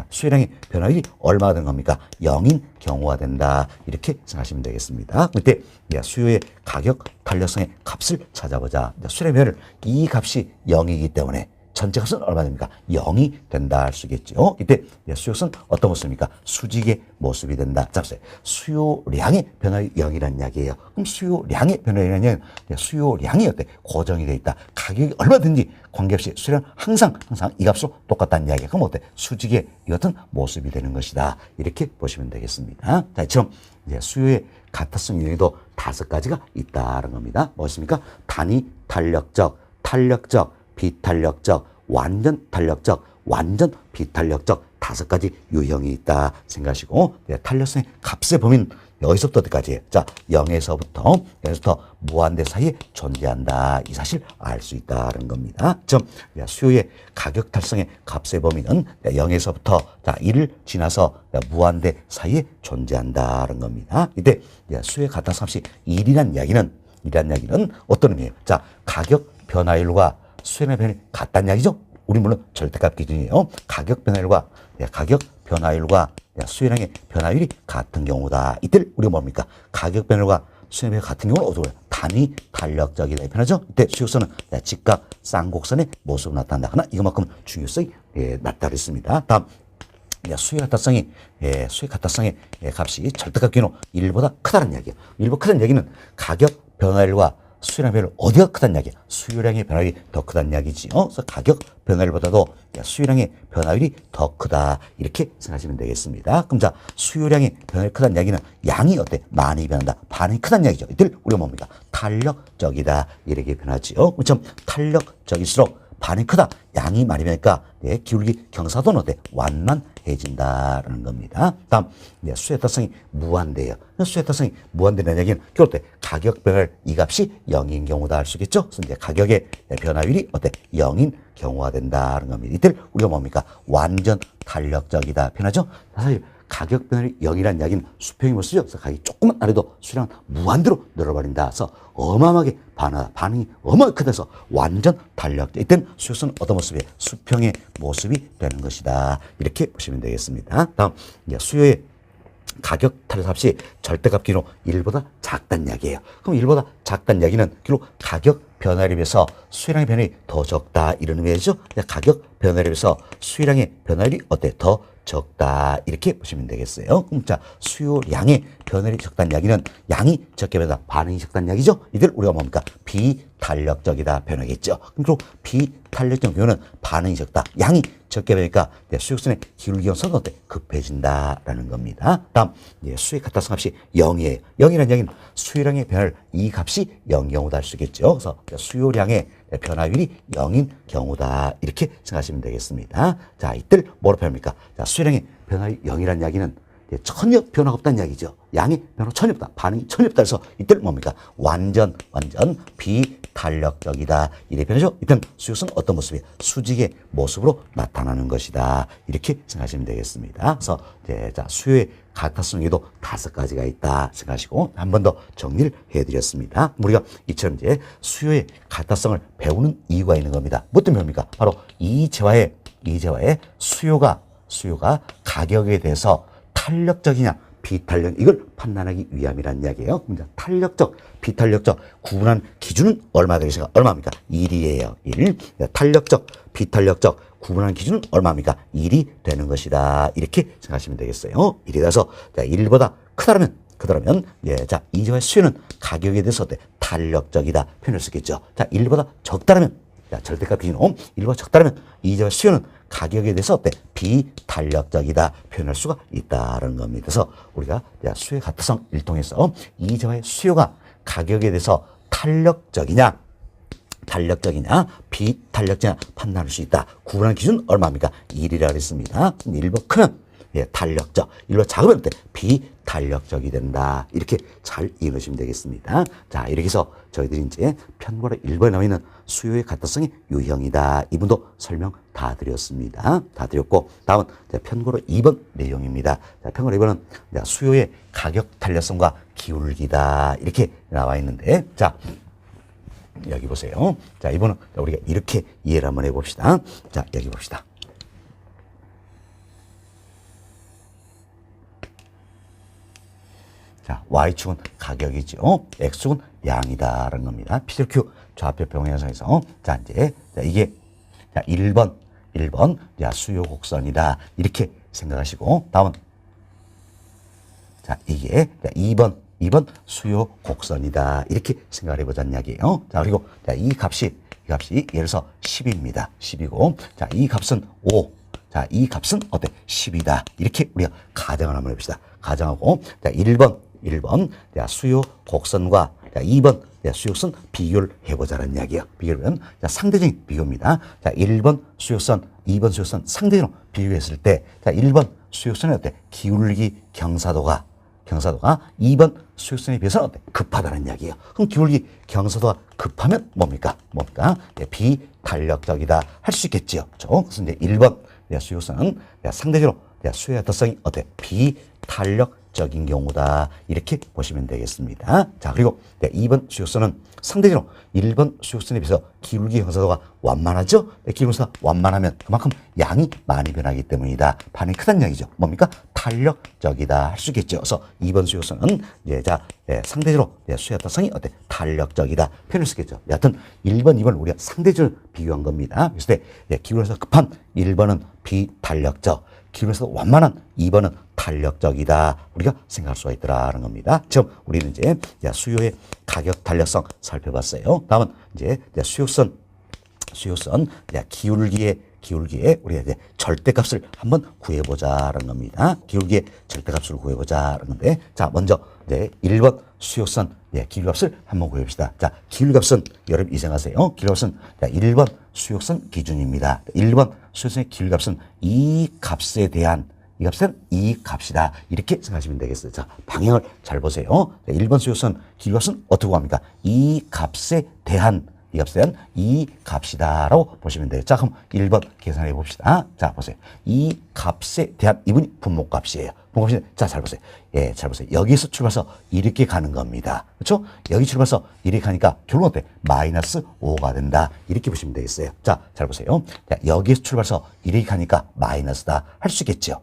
수요량의 변화율이 얼마가 되는 겁니까? 0인 경우가 된다. 이렇게 생각하시면 되겠습니다. 이때 수요의 가격 탄력성의 값을 찾아보자. 수요량의 변화율 이 값이 0이기 때문에 전체 값은 얼마 됩니까? 0이 된다 할 수 있겠죠. 이때 수요값은 어떤 모습입니까? 수직의 모습이 된다. 자, 수요량의 변화율이 0이라는 이야기예요. 그럼 수요량의 변화율이라는 이야기는 수요량이 어때? 고정이 되어 있다. 가격이 얼마든지 관계없이 수요량 항상 이 값으로 똑같다는 이야기야. 그럼 어때? 수직의 이 같은 모습이 되는 것이다. 이렇게 보시면 되겠습니다. 자, 이처럼 수요의 가타성 유형도 5가지가 있다는 겁니다. 무엇입니까? 단위 탄력적, 비탄력적, 완전 탄력적, 완전 비탄력적 5가지 유형이 있다 생각하시고 탄력성의 값의 범위는 여기서부터 어디까지예요? 자, 0에서부터 무한대 사이에 존재한다. 이 사실 알 수 있다는 겁니다. 수요의 가격 탄력성의 값의 범위는 0에서부터 1을 지나서 무한대 사이에 존재한다는 겁니다. 이때 수요의 가탄성 값이 1이라는 이야기는 어떤 의미예요? 자, 가격 변화율과 수요량의 변화율이 같다는 이야기죠. 우리 물론 절대값 기준이에요. 가격 변화율과 수요량의 변화율이 같은 경우다. 이때 우리가 뭡니까? 가격 변화율과 수요량의 같은 경우는 어떻게 단위 탄력적이다. 변하죠. 이때 수요선은 직각 쌍곡선의 모습으로 나타난다. 그러나 이것만큼 중요성이 낮다 그랬습니다. 다음 수요 가타성의 값이 절대값 기준으로 1보다 크다는 이야기예요. 1보다 크다는 얘기는 가격 변화율과 수요량 변화율 어디가 크다는 이야기야? 수요량의 변화율이 더 크다는 이야기지. 그래서 가격 변화율보다도 수요량의 변화율이 더 크다. 이렇게 생각하시면 되겠습니다. 그럼 자, 수요량의 변화율이 크다는 이야기는 양이 어때? 많이 변한다. 반응이 크다는 이야기죠. 이들 우리가 뭡니까? 탄력적이다. 이렇게 변하지요. 그렇죠? 탄력적일수록 반응이 크다. 양이 많이 변하니까 기울기 경사도는 어때? 완만해진다라는 겁니다. 다음 수요 타성이 무한대예요. 수요 타성이 무한대라는 얘기는 결국 때 가격 변화율 이 값이 0인 경우다 할 수 있겠죠. 그래서 가격의 변화율이 어때? 0인 경우가 된다는 겁니다. 이때 우리가 뭡니까? 완전 탄력적이다 표현하죠. 사실 가격 변화율이 0이라는 이야기는 수평이 못 쓰죠. 그래서 가격이 조금만 아래도 수량은 무한대로 늘어버린다. 그래서 어마어마하게 반응이 어마어마하게 크다서 완전 탄력적. 이때는 수요선은 어떤 모습이에요? 수평의 모습이 되는 것이다. 이렇게 보시면 되겠습니다. 다음 수요의 가격 탄력 값이 절대값 기준으로 1보다 작다는 이야기예요. 그럼 1보다 작다는 이야기는 결국 가격 변화율에 비해서 수요량의 변화율이 더 적다 이런 의미죠. 가격 변화율에 비해서 수요량의 변화율이 어때? 더 적다. 이렇게 보시면 되겠어요. 그럼 자, 수요량의 변화율이 적다는 이야기는 양이 적게 변하다, 반응이 적다는 이야기죠. 이들 우리가 뭡니까? 비탄력적이다 변하겠죠. 그리고 비탄력적 경우는 반응이 적다, 양이 적게 변하니까 수역선의 기울기원선은 어때? 급해진다라는 겁니다. 다음 수의 가타성 값이 0이에요. 0이라는 얘기는 수요량의 변화를 이 값이 0 경우다 할 수 있겠죠. 그래서 수요량의 변화율이 0인 경우다 이렇게 생각하시면 되겠습니다. 자, 이들 뭐로 표현합니까? 자, 수요량의 변화율이 0이라는 이야기는 전혀 변화가 없다는 이야기죠. 양의 변화가 전혀 없다, 반응이 전혀 없다 해서 이때는 뭡니까? 완전 비탄력적이다 이래 변하죠. 이때는 수요선은 어떤 모습이에요? 수직의 모습으로 나타나는 것이다 이렇게 생각하시면 되겠습니다. 그래서 이제 자, 수요의 가타성에도 5가지가 있다 생각하시고 한 번 더 정리를 해드렸습니다. 우리가 이처럼 이제 수요의 가타성을 배우는 이유가 있는 겁니다. 뭐 때문에 배웁니까? 바로 이재화의 수요가 가격에 대해서 탄력적이냐 비탄력, 이걸 판단하기 위함이라는 이야기예요. 탄력적, 비탄력적 구분한 기준은 얼마 되겠습니까? 얼마입니까? 1이에요. 1. 탄력적, 비탄력적 구분한 기준은 얼마입니까? 1이 되는 것이다. 이렇게 생각하시면 되겠어요. 1이 돼서 1보다 크다라면 자, 이제와 수요는 가격에 대해서 어때? 탄력적이다 표현할 수 있겠죠. 자, 1보다 적다라면 자, 절대값 기준 1보다 적다라면 이제와 수요는 가격에 대해서 어때? 비탄력적이다 표현할 수가 있다는 겁니다. 그래서 우리가 수요의 가타성 일통해서 이제와의 수요가 가격에 대해서 탄력적이냐 비탄력적이냐 판단할 수 있다. 구분하는 기준 얼마입니까? 1이라고 했습니다. 1보 크면 탄력적, 1보 작으면 비탄력적이 된다. 이렇게 잘 이해하시면 되겠습니다. 자, 이렇게 해서 저희들이 이제 편고로 1번에 나와 있는 수요의 가타성의 유형이다. 이분도 설명 다 드렸습니다. 다 드렸고, 다음은 편고로 2번 내용입니다. 자, 편고로 2번은 수요의 가격 탄력성과 기울기다. 이렇게 나와 있는데, 자, 여기 보세요. 자, 이번은 우리가 이렇게 이해를 한번 해봅시다. 자, 여기 봅시다. 자, Y축은 가격이죠. X축은 양이다라는 겁니다. PQ 좌표 평행 현상에서. 자, 이제, 이게, 자, 1번, 자, 수요 곡선이다. 이렇게 생각하시고, 다음은, 자, 이게, 자, 2번 수요 곡선이다. 이렇게 생각을 해보자는 이야기예요. 자, 그리고, 자, 이 값이 예를 들어서 10입니다. 10이고, 자, 이 값은 5. 자, 이 값은 어때? 10이다. 이렇게 우리가 가정을 한번 해봅시다. 가정하고, 자, 1번, 자, 수요 곡선과 자, 2번 수요선 비교를 해보자는 이야기예요. 비교를 하면 자, 상대적인 비교입니다. 자, 1번 수요선, 2번 수요선 상대적으로 비교했을 때, 자, 1번 수요선의 어때? 기울기 경사도가 2번 수요선에 비해서는 어때? 급하다는 이야기예요. 그럼 기울기 경사도가 급하면 뭡니까? 비탄력적이다 할 수 있겠지요. 그래서 이제 1번 수요선은 상대적으로 수요의 가타성이 어때? 비탄력적인 경우다. 이렇게 보시면 되겠습니다. 자, 그리고 2번 수요선은 상대적으로 1번 수요선에 비해서 기울기 경사도가 완만하죠? 기울기 경사가 완만하면 그만큼 양이 많이 변하기 때문이다. 반응이 크다는 이야기죠. 뭡니까? 탄력적이다 할 수 있겠죠. 그래서 2번 수요선은 자, 상대적으로 수요 가타성이 어때? 탄력적이다 표현할 수 있겠죠. 여하튼 1번, 2번을 우리가 상대적으로 비교한 겁니다. 그래서 기울기 경사가 급한 1번은 비탄력적, 기울기 경사가 완만한 2번은 탄력적이다. 우리가 생각할 수가 있더라는 겁니다. 지금 우리는 이제 수요의 가격 탄력성 살펴봤어요. 다음은 이제 수요선 기울기에 우리가 이제 절대값을 한번 구해보자라는 겁니다. 기울기의 절대값을 구해보자라는 건데, 자, 먼저 이제 1번 수요선 기울기값을 한번 구해봅시다. 자, 기울기값은 여러분 이생하세요. 기울기값은 1번 수요선 기준입니다. 1번 수요선의 기울기값은 이 값에 대한 이 값이다. 이렇게 생각하시면 되겠어요. 자, 방향을 잘 보세요. 1번 수요선 기울기값은 어떻게 합니까? 이 값에 대한 이 값이다라고 보시면 돼요. 자, 그럼 1번 계산해 봅시다. 자, 보세요. 이 값에 대한 이분이 분모값이에요. 분모값이, 자, 잘 보세요. 잘 보세요. 여기서 출발해서 이렇게 가는 겁니다. 그렇죠? 여기 출발해서 이렇게 가니까 결국 어때? 마이너스 5가 된다. 이렇게 보시면 되겠어요. 자, 잘 보세요. 자, 여기에서 출발해서 이렇게 가니까 마이너스다. 할 수 있겠죠.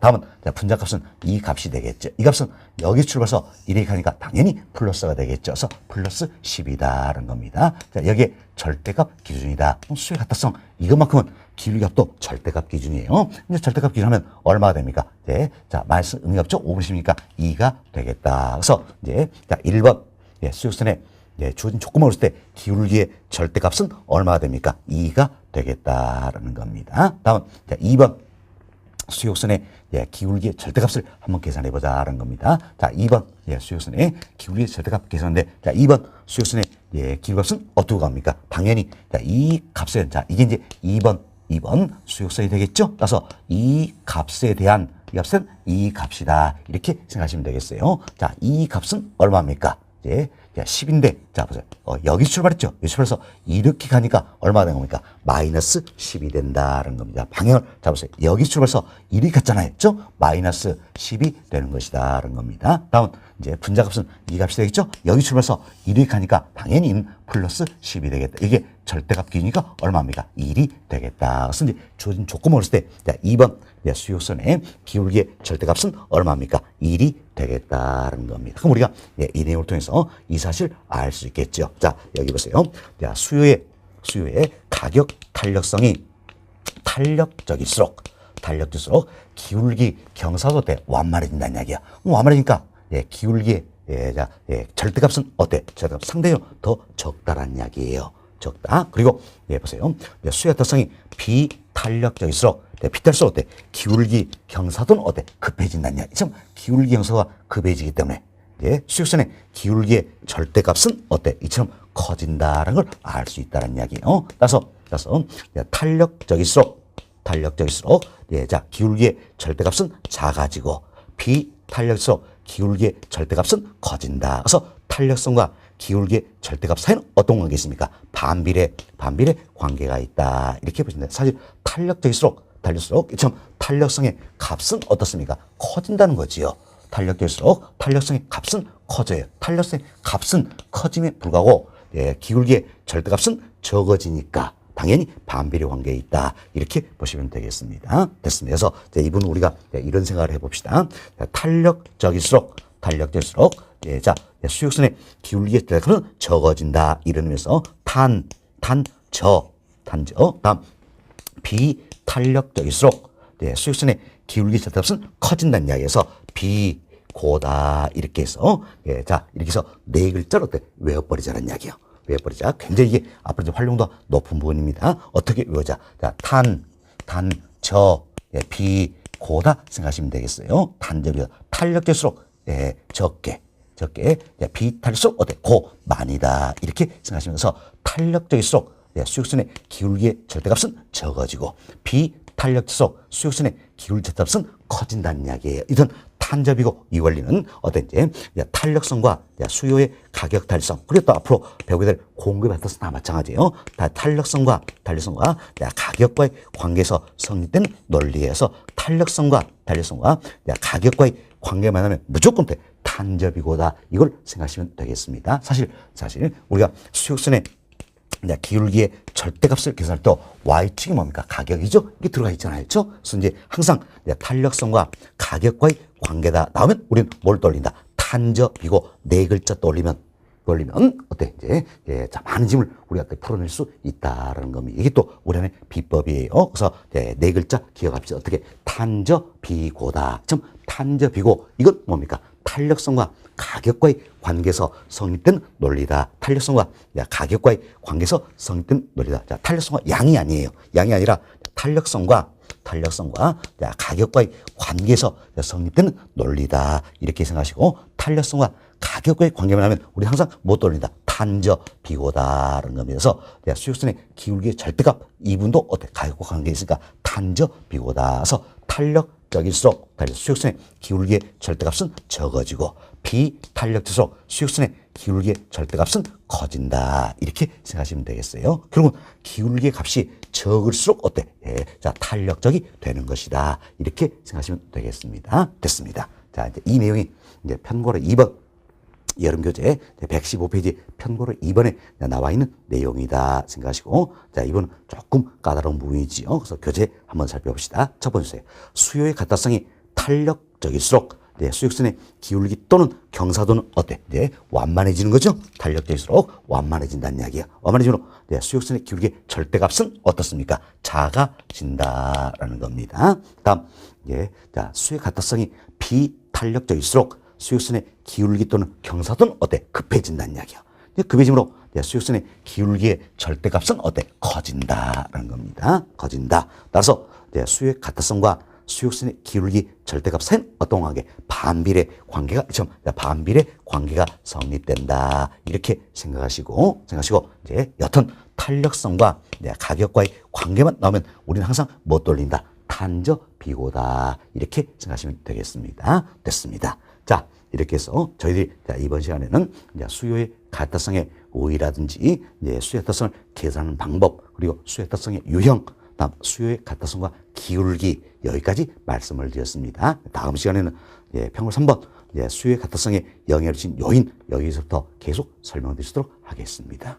다음은 분자값은 이 값이 되겠죠. 이 값은 여기서 출발해서 이렇게 가니까 당연히 플러스가 되겠죠. 그래서 플러스 10이다라는 겁니다. 자, 여기에 절대값 기준이다. 수의 가타성 이것만큼은 기울기 값도 절대값 기준이에요. 이제 절대값 기준하면 얼마가 됩니까? 이제 자, 마이너스 응압죠? 5분의 10이니까 2가 되겠다. 그래서 이제 자, 1번 수직선에 주어진 조건만 봤을 때 기울기의 절대값은 얼마가 됩니까? 2가 되겠다라는 겁니다. 다음 자, 2번 수직선의 기울기의 절대값을 한번 계산해 보자라는 겁니다. 자, 2번 수직선의 기울기의 절대값 계산인데, 자, 2번 수직선의 기울기값은 어떻게 갑니까? 당연히 자, 이 값에 자, 이게 이제 2번 수직선이 되겠죠? 따라서 이 값에 대한 이 값은 이 값이다. 이렇게 생각하시면 되겠어요. 자, 이 값은 얼마입니까? 이제 10인데, 자, 보세요. 여기 출발했죠? 여기 출발해서 이렇게 가니까 얼마가 된 겁니까? 마이너스 10이 된다는 겁니다. 방향을 잡으세요. 여기 출발해서 이렇게 갔잖아요. 그죠? 마이너스 10이 되는 것이다라는 겁니다. 다음, 이제 분자값은 이 값이 되겠죠? 여기 출발해서 이렇게 가니까 당연히 플러스 10이 되겠다. 이게 절대값 기준이니까 얼마입니까? 1이 되겠다. 그래서 이제 주어진 조건을 봤을 때, 자, 2번 수직선의 기울기의 절대값은 얼마입니까? 1이 되겠다는 겁니다. 그럼 우리가 이 내용을 통해서 이 사실 알 수 있겠죠. 자, 여기 보세요. 자, 수요의 가격 탄력성이 탄력적일수록 기울기 경사도 어때? 완만해진다는 이야기야. 완만해지니까 기울기의 절대값은 어때? 절대값 상대적으로 더 적다라는 이야기예요. 적다. 그리고 보세요. 수요의 특성이 비탄력적일수록 비탈수록 어때? 기울기 경사도는 어때? 급해진다는 이야기. 참 기울기 경사가 급해지기 때문에 수직선의 기울기의 절대값은 어때? 이처럼 커진다라는 걸 알 수 있다는 이야기예요. 따라서 탄력적일수록 자, 기울기의 절대값은 작아지고 비탄력일수록 기울기의 절대값은 커진다. 그래서 탄력성과 기울기의 절대값 사이는 어떤 관계가 있습니까? 반비례 관계가 있다. 이렇게 보시면 돼요. 사실 탄력적일수록 참 탄력성의 값은 어떻습니까? 커진다는 거지요. 탄력적일수록 탄력성의 값은 커져요. 탄력성의 값은 커짐에 불구하고 기울기의 절대값은 적어지니까 당연히 반비례 관계에 있다. 이렇게 보시면 되겠습니다. 됐습니다. 그래서 이분은 우리가 이런 생각을 해봅시다. 탄력적일수록 자, 수직선의 기울기의 절대값은 적어진다. 이런 의미에서 탄저. 다음 비탄력적일수록 수직선의 기울기 절대값은 커진다는 이야기에서 비고다. 이렇게 해서 자, 이렇게 해서 네 글자로 외워버리자는 이야기예요. 외워버리자. 굉장히 이게 앞으로 활용도가 높은 부분입니다. 어떻게 외우자? 자, 탄저 비고다 생각하시면 되겠어요. 탄저비다. 탄력될수록 적게 비탄력일수록 어때? 많이다. 이렇게 생각하시면서 탄력적일수록 수직선의 기울기의 절대값은 적어지고 비탄력질수록 수직선의 기울기 절대값은 커진다는 이야기예요. 이건 탄접이고 이 원리는 어떤지 탄력성과 수요의 가격 탄력성, 그리고 또 앞으로 배우게 될 공급에 따라서 다 마찬가지예요. 탄력성과 가격과의 관계에서 성립된 논리에서 탄력성과 가격과의 관계가 만나면 무조건 탄접이고다. 이걸 생각하시면 되겠습니다. 사실 우리가 수직선의 기울기의 절대값을 계산할 때 Y축이 뭡니까? 가격이죠? 이게 들어가 있잖아요. 그렇죠? 그래서 이제 항상 탄력성과 가격과의 관계다 나오면 우리는 뭘 떠올린다? 탄접이고 네 글자 떠올리면 어때? 이제 자, 많은 짐을 우리가 풀어낼 수 있다라는 겁니다. 이게 또 우리 안에 비법이에요. 그래서 네 글자 기억합시다. 어떻게? 탄접이고다. 참 탄접이고 이건 뭡니까? 탄력성과 가격과의 관계에서 성립된 논리다. 탄력성과 가격과의 관계에서 성립된 논리다. 자, 탄력성과 양이 아니에요. 양이 아니라 탄력성과 가격과의 관계에서 성립된 논리다. 이렇게 생각하시고 탄력성과 가격과의 관계만 하면 우리 항상 못 돌린다. 탄저비고다라는 겁니다. 그래서 수직선의 기울기의 절대값 이분도 어때? 가격과 관계 있으니까 탄저비고다. 그래서 탄력적일수록 수직선의 기울기의 절대값은 적어지고 비탄력질수록 수직선의 기울기의 절대값은 커진다. 이렇게 생각하시면 되겠어요. 결국은 기울기의 값이 적을수록 어때? 자, 탄력적이 되는 것이다. 이렇게 생각하시면 되겠습니다. 됐습니다. 자, 이제 이 내용이 이제 편고로 2번 여름교재 115페이지 편고로 2번에 나와 있는 내용이다 생각하시고, 자, 이번 조금 까다로운 부분이지요. 그래서 교재 한번 살펴봅시다. 첫 번째, 수요의 가타성이 탄력적일수록 네, 수직선의 기울기 또는 경사도는 어때? 네, 완만해지는 거죠. 탄력도일수록 완만해진다는 이야기예요. 완만해지므로 네, 수직선의 기울기의 절대값은 어떻습니까? 작아진다라는 겁니다. 다음, 예, 자, 수의 가타성이 비탄력적일수록 수직선의 기울기 또는 경사도는 어때? 급해진다는 이야기예요. 급해짐으로 수직선의 기울기의 절대값은 어때? 커진다라는 겁니다. 커진다. 따라서 수의 가타성과 수직선의 기울기 절대값 사이는 어떠하게 반비례 관계가 반비례 관계가 성립된다. 이렇게 생각하시고 이제 여튼 탄력성과 가격과의 관계만 나오면 우리는 항상 못 돌린다. 탄저 비고다. 이렇게 생각하시면 되겠습니다. 됐습니다. 자, 이렇게 해서 저희들이 이번 시간에는 수요의 가타성의 오이라든지 수요의 가타성을 계산하는 방법, 그리고 수요의 가타성의 유형, 다음 수요의 가타성과 기울기, 여기까지 말씀을 드렸습니다. 다음 시간에는 평월 3번 수요의 가타성에 영향을 준 요인, 여기서부터 계속 설명드리도록 하겠습니다.